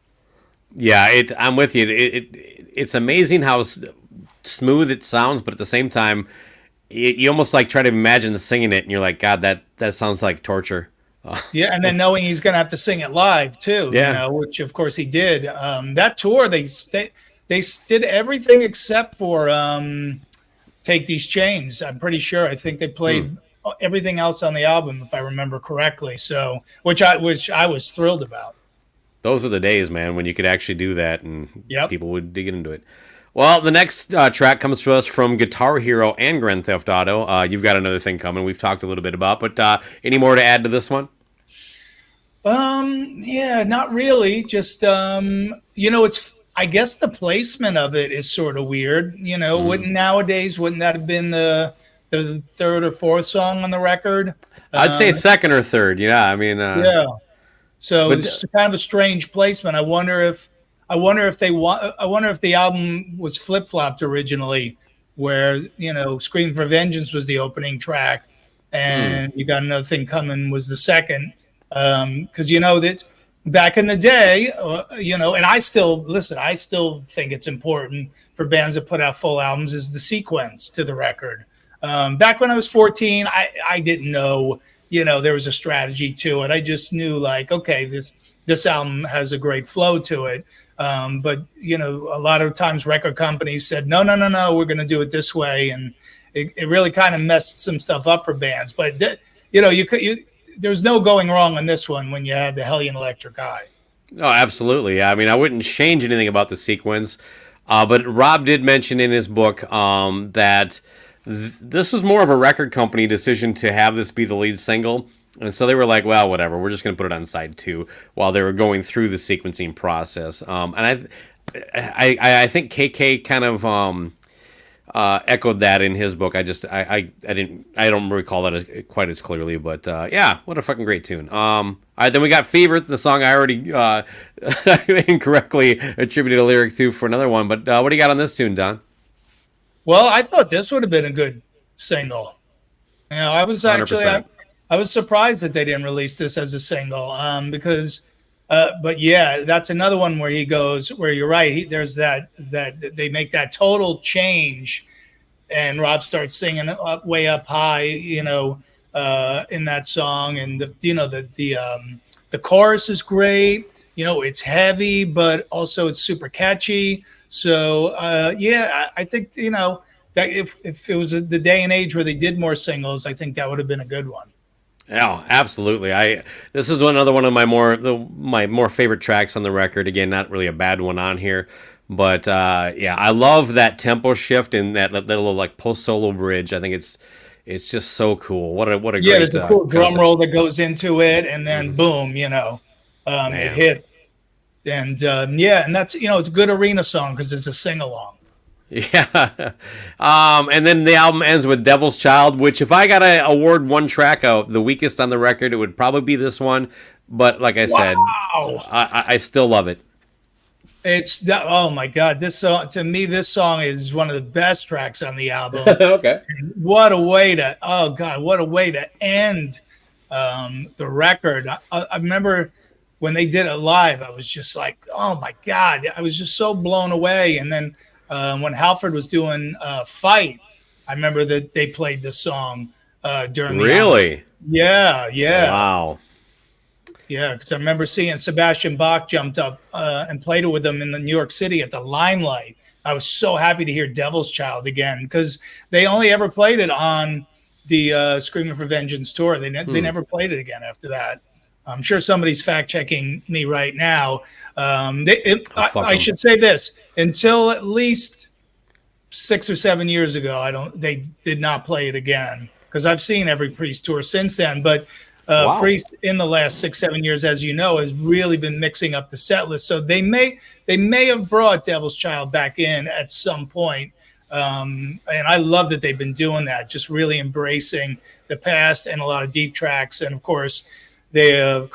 Yeah, I'm with you. It's amazing how smooth it sounds, but at the same time, you almost like try to imagine singing it, and you're like, God, that sounds like torture. Yeah, and then knowing he's going to have to sing it live too, which of course he did. That tour, they did everything except for Take These Chains. I'm pretty sure. I think they played everything else on the album, if I remember correctly. So, which I was thrilled about. Those are the days, man, when you could actually do that, and people would dig into it. Well, the next track comes to us from Guitar Hero and Grand Theft Auto. You've got another thing coming we've talked a little bit about, but any more to add to this one? Yeah, not really. Just, it's, I guess the placement of it is sort of weird. Wouldn't that have been the third or fourth song on the record? I'd say second or third. Yeah, I mean, So it's kind of a strange placement. I wonder if the album was flip-flopped originally, where "Scream for Vengeance" was the opening track, and "You Got Another Thing Coming" was the second. Because that back in the day, and I still think it's important for bands that put out full albums is the sequence to the record. Back when I was 14, I didn't know there was a strategy to it. I just knew like, okay, this album has a great flow to it. But you know, a lot of times record companies said, no, no, no, no, we're going to do it this way, and it really kind of messed some stuff up for bands. But you know, there's no going wrong on this one when you had the Hellion Electric Eye. Oh, absolutely. I mean, I wouldn't change anything about the sequence. But Rob did mention in his book that this was more of a record company decision to have this be the lead single. And so they were like, well, whatever, we're just going to put it on side two while they were going through the sequencing process. And I think KK kind of echoed that in his book. I don't recall that quite as clearly, but yeah, what a fucking great tune. All right, then we got Fever, the song I already incorrectly attributed a lyric to for another one. But what do you got on this tune, Don? Well, I thought this would have been a good single. You know, I was actually I was surprised that they didn't release this as a single because. But yeah, that's another one where he goes, where you're right. There's that they make that total change, and Rob starts singing way up high, you know, in that song, and the chorus is great. You know, it's heavy, but also it's super catchy. So yeah, I think that if it was the day and age where they did more singles, I think that would have been a good one. Yeah, absolutely. This is another one of my more favorite tracks on the record. Again, not really a bad one on here, but yeah, I love that tempo shift and that little like post solo bridge. I think it's just so cool. What a great there's a cool drum roll that goes into it, and then boom, it hit, and yeah, and that's it's a good arena song because it's a sing along. Yeah. And then the album ends with Devil's Child, which if I got to award one track out, the weakest on the record, it would probably be this one. But like I said, I still love it. Oh my God. This song, to me, this song is one of the best tracks on the album. Okay. What a way to end the record. I remember when they did it live, I was just like, oh my God, I was just so blown away. And then when Halford was doing Fight, I remember that they played this song during the Really? album. Yeah. Wow. Yeah, because I remember seeing Sebastian Bach jumped up and played it with them in the New York City at the Limelight. I was so happy to hear Devil's Child again because they only ever played it on the Screaming for Vengeance tour. They never played it again after that. I'm sure somebody's fact checking me right now. I should say this: until at least 6 or 7 years ago, they did not play it again because I've seen every Priest tour since then. But Wow. Priest in the last 6-7 years, as you know, has really been mixing up the set list. So they may have brought Devil's Child back in at some point. And I love that they've been doing that, just really embracing the past and a lot of deep tracks. And of course, they're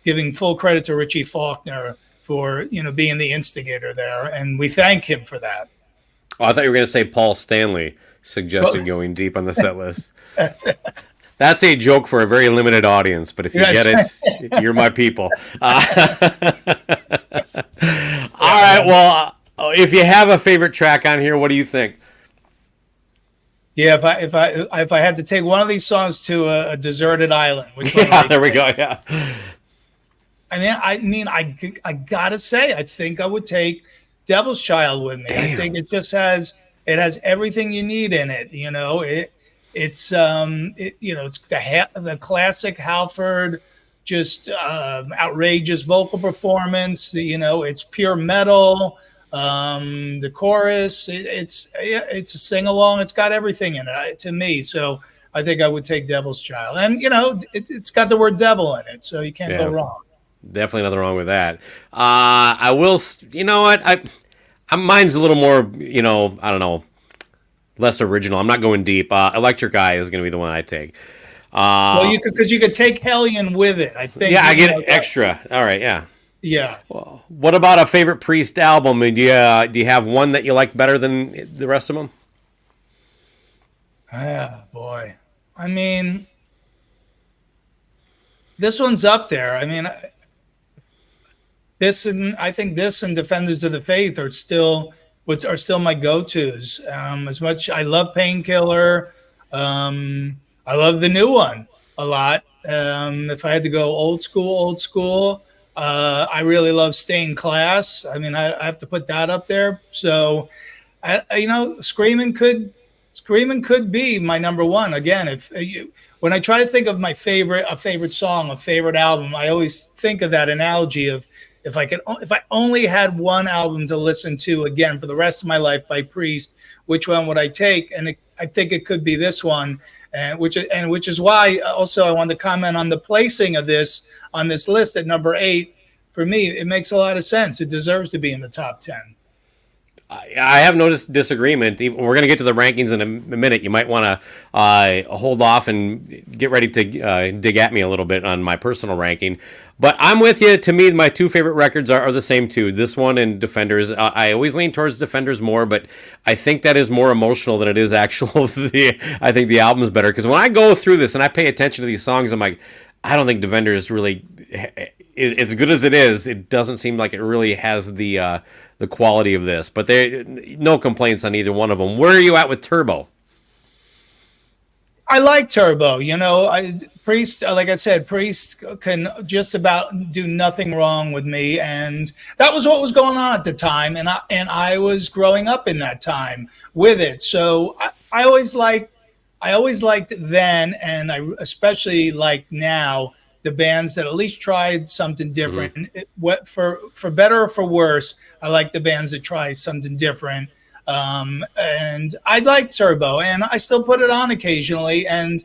giving full credit to Richie Faulkner for being the instigator there, and we thank him for that. Oh, I thought you were going to say Paul Stanley suggested going deep on the set list. That's a joke for a very limited audience, but if you get it, you're my people. All right, well, if you have a favorite track on here, what do you think? Yeah, if I had to take one of these songs to a deserted island, there we go. Yeah. I mean, I gotta say, I think I would take Devil's Child with me. Damn. I think it just has everything you need in it. It's the classic Halford, just outrageous vocal performance. It's pure metal. The chorus, it's a sing along. It's got everything in it to me. So I think I would take Devil's Child, and it's got the word devil in it, so you can't go wrong. Definitely nothing wrong with that. I will. You know what? Mine's a little more. I don't know. Less original. I'm not going deep. Electric Eye is going to be the one I take. Well, you could take Hellion with it. I think. Yeah, I get extra. All right. Yeah. Yeah. Well, what about a favorite Priest album? Do you have one that you like better than the rest of them? Ah, boy. I mean, this one's up there. I mean, I think this and Defenders of the Faith are still my go-tos. As much I love Painkiller, I love the new one a lot. If I had to go old school, I really love Stained Class. I mean, I have to put that up there. So, Screaming could be my number one. Again, if you, when I try to think of a favorite song, a favorite album, I always think of that analogy of if I only had one album to listen to again for the rest of my life by Priest, which one would I take? I think it could be this one, and which is why also I wanted to comment on the placing of this on this list at number 8. For me, it makes a lot of sense. It deserves to be in the top 10. I have no disagreement. We're going to get to the rankings in a minute. You might want to hold off and get ready to dig at me a little bit on my personal ranking. But I'm with you. To me, my two favorite records are the same two. This one and Defenders. I always lean towards Defenders more, but I think that is more emotional than it is actual. I think the album is better because when I go through this and I pay attention to these songs, I'm like, I don't think Defenders really, as good as it is, it doesn't seem like it really has the quality of this. But no complaints on either one of them. Where are you at with Turbo? I like Turbo. Priest, like I said, Priest can just about do nothing wrong with me, and that was what was going on at the time, and I was growing up in that time with it. So I always liked then, and I especially like now the bands that at least tried something different. Mm-hmm. What for better or for worse, I like the bands that try something different. And I like Turbo, and I still put it on occasionally, and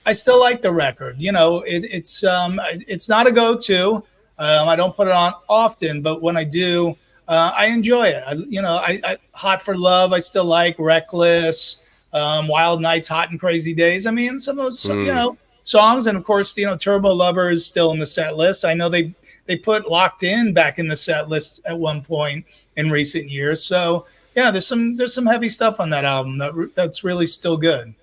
I still like the record. It's not a go-to. I don't put it on often, but when I do, I enjoy it. I Hot for Love, I still like Reckless, Wild Nights, Hot and Crazy Days. I mean, some of those, songs, and of course, Turbo Lover is still in the set list. I know they put Locked In back in the set list at one point in recent years. So yeah, there's some heavy stuff on that album that's really still good.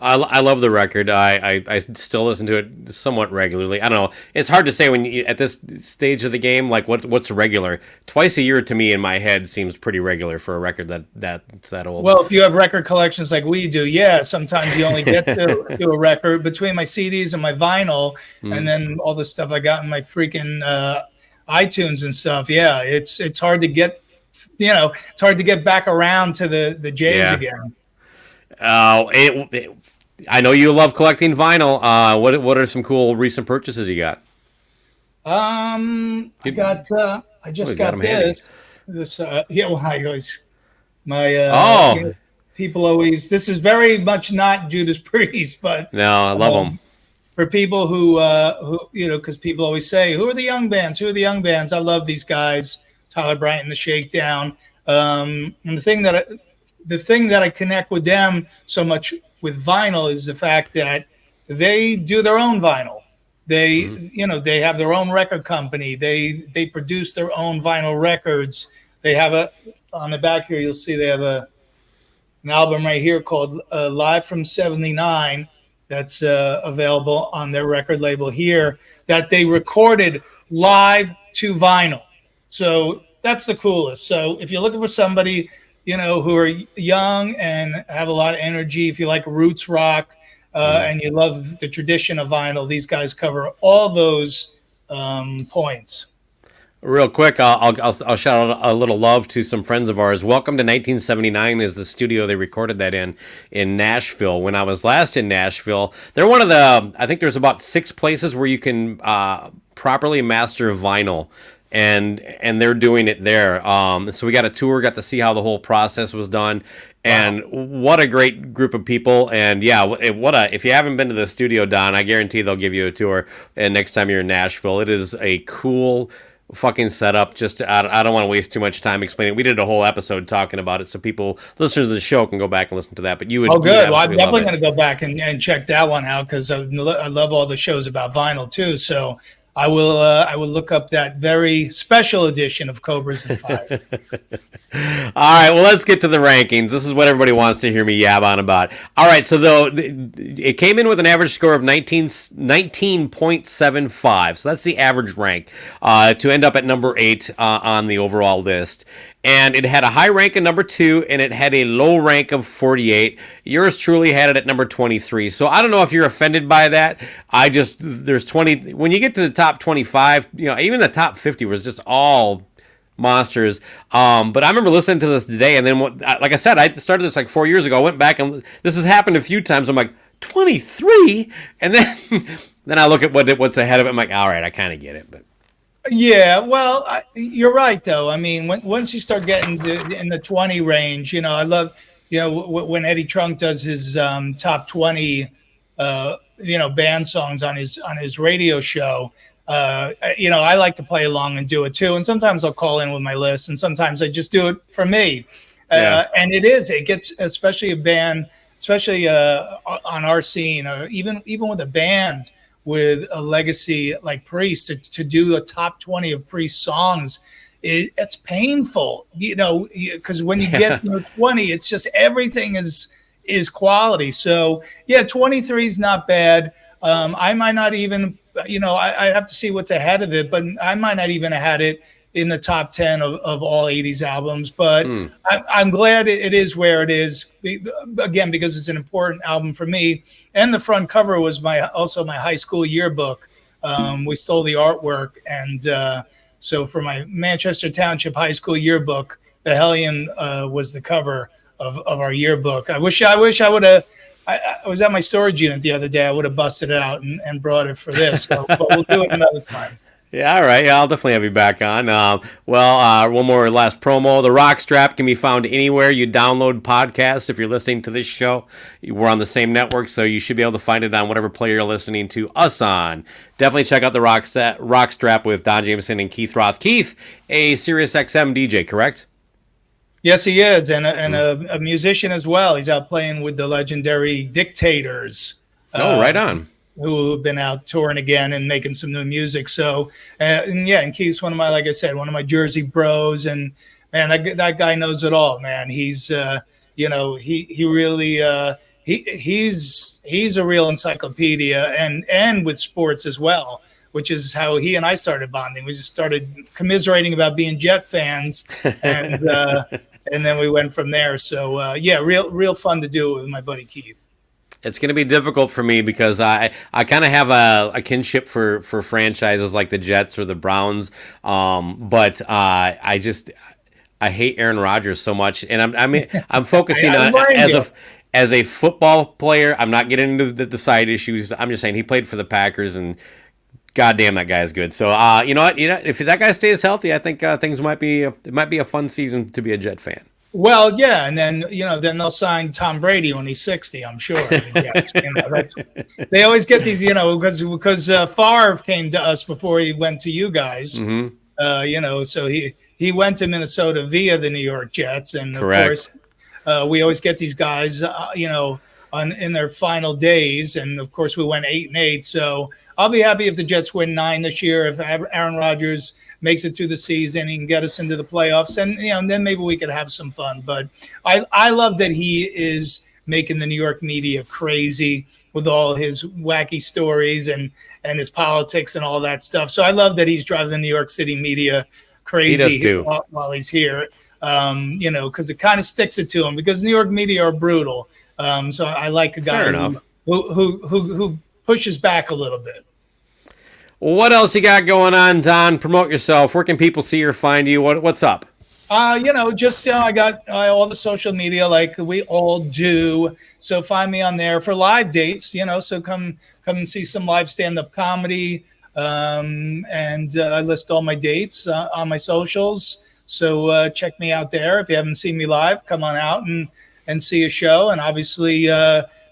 I love the record. I still listen to it somewhat regularly. I don't know. It's hard to say when you, at this stage of the game, like what's regular. Twice a year to me in my head seems pretty regular for a record that's that old. Well, if you have record collections like we do, yeah, sometimes you only get to a record between my CDs and my vinyl, and then all the stuff I got in my freaking iTunes and stuff. Yeah, it's hard to get. It's hard to get back around to the J's again. I know you love collecting vinyl. What are some cool recent purchases you got? I just got this. I always people always. This is very much not Judas Priest, but no, I love them. For people who because people always say, "Who are the young bands? Who are the young bands?" I love these guys. Tyler Bryant and the Shakedown. And the thing that I connect with them so much with vinyl is the fact that they do their own vinyl. They they have their own record company. They produce their own vinyl records. They have on the back here you'll see they have an album right here called Live from '79 that's available on their record label here that they recorded live to vinyl. So that's the coolest. So if you're looking for somebody, who are young and have a lot of energy, if you like roots rock and you love the tradition of vinyl, these guys cover all those points. Real quick, I'll shout out a little love to some friends of ours. Welcome to 1979 is the studio they recorded that in Nashville. When I was last in Nashville, they're one of I think there's about 6 places where you can properly master vinyl. And they're doing it there. So we got a tour, got to see how the whole process was done, and what a great group of people. And yeah, if you haven't been to the studio, Don, I guarantee they'll give you a tour. And next time you're in Nashville, it is a cool fucking setup. Just I don't want to waste too much time explaining. We did a whole episode talking about it, so people listeners to the show can go back and listen to that. But you would. Oh, good. Well, I'm definitely going to go back and check that one out because I love all the shows about vinyl too. So I will look up that very special edition of Cobras and Fire. All right, well, let's get to the rankings. This is what everybody wants to hear me yab on about. All right, so it came in with an average score of 19.75. So that's the average rank to end up at number 8 on the overall list. And it had a high rank of number 2, and it had a low rank of 48. Yours truly had it at number 23. So I don't know if you're offended by that. There's 20. When you get to the top 25, even the top 50 was just all monsters. But I remember listening to this today, and then, like I said, I started this like 4 years ago. I went back, and this has happened a few times. I'm like, 23? And then then I look at what's ahead of it. I'm like, all right, I kind of get it. But Yeah, well, you're right, though. I mean, once you start getting in the 20 range, I love, when Eddie Trunk does his top 20, band songs on his radio show. I like to play along and do it too. And sometimes I'll call in with my list, and sometimes I just do it for me. And it gets, especially a band, especially on our scene, or even with a band with a legacy like Priest, to do a top 20 of Priest songs, it's painful, because when you get 20, it's just everything is quality. So yeah, 23 is not bad. I might not even, I have to see what's ahead of it, but I might not even have had it in the top 10 of all 80s albums. But I'm glad it is where it is, again, because it's an important album for me. And the front cover was also my high school yearbook. We stole the artwork. And so for my Manchester Township High School yearbook, the Hellion was the cover of our yearbook. I wish I would have. I was at my storage unit the other day. I would have busted it out and brought it for this. So, but we'll do it another time. Yeah, all right. Yeah, I'll definitely have you back on. One more last promo. The Rock Strap can be found anywhere you download podcasts. If you're listening to this show, we're on the same network, so you should be able to find it on whatever player you're listening to us on. Definitely check out the Rock Strap with Don Jamieson and Keith Roth. Keith, a Sirius XM DJ, correct? Yes, he is, and a musician as well. He's out playing with the legendary Dictators. Right on. Who have been out touring again and making some new music. So, and Keith's one of my, like I said, one of my Jersey bros, and man, that guy knows it all, man. He's, he really, he's a real encyclopedia, and with sports as well, which is how he and I started bonding. We just started commiserating about being Jet fans, and and then we went from there. So, real fun to do it with my buddy Keith. It's going to be difficult for me because I kind of have a kinship for franchises like the Jets or the Browns, but I hate Aaron Rodgers so much, and I'm focusing on as a football player. I'm not getting into the side issues. I'm just saying he played for the Packers, and goddamn, that guy is good. So you know what? If that guy stays healthy, I think it might be a fun season to be a Jet fan. Well, yeah, and then then they'll sign Tom Brady when he's 60. I'm sure. They always get these, because Favre came to us before he went to you guys. Mm-hmm. So he went to Minnesota via the New York Jets, and correct. Of course, we always get these guys, in their final days, and of course we went 8-8. So I'll be happy if the Jets win 9 this year. If Aaron Rodgers makes it through the season, he can get us into the playoffs, and then maybe we could have some fun. But I love that he is making the New York media crazy with all his wacky stories and his politics and all that stuff. So I love that he's driving the New York City media crazy while he's here. Because it kind of sticks it to him, because New York media are brutal. So I like a guy who pushes back a little bit. What else you got going on, Don? Promote yourself. Where can people see or find you? What's up? I got all the social media like we all do. So find me on there for live dates. So come and see some live stand-up comedy. And I list all my dates on my socials. So check me out there. If you haven't seen me live, come on out and see a show. And obviously,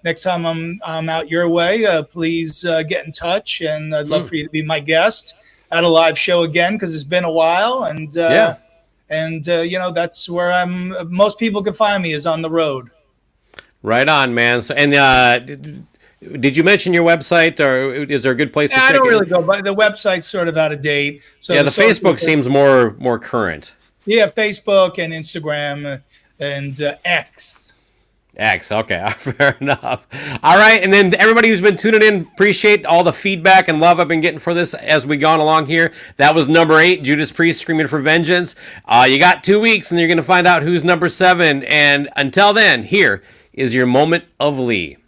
next time I'm out your way, please get in touch. And I'd love for you to be my guest at a live show again, because it's been a while. And that's where most people can find me, is on the road. Right on, man. So, and Did you mention your website, or is there a good place to Yeah, I check don't it? really go, but the website's sort of out of date. So Yeah, the social Facebook seems more current. yeah, Facebook and Instagram and X. X, okay, fair enough. All right, and then everybody who's been tuning in, appreciate all the feedback and love I've been getting for this as we gone along here. That was number 8, Judas Priest, Screaming for Vengeance. You got 2 weeks, and you're going to find out who's number 7. And until then, here is your moment of Lee.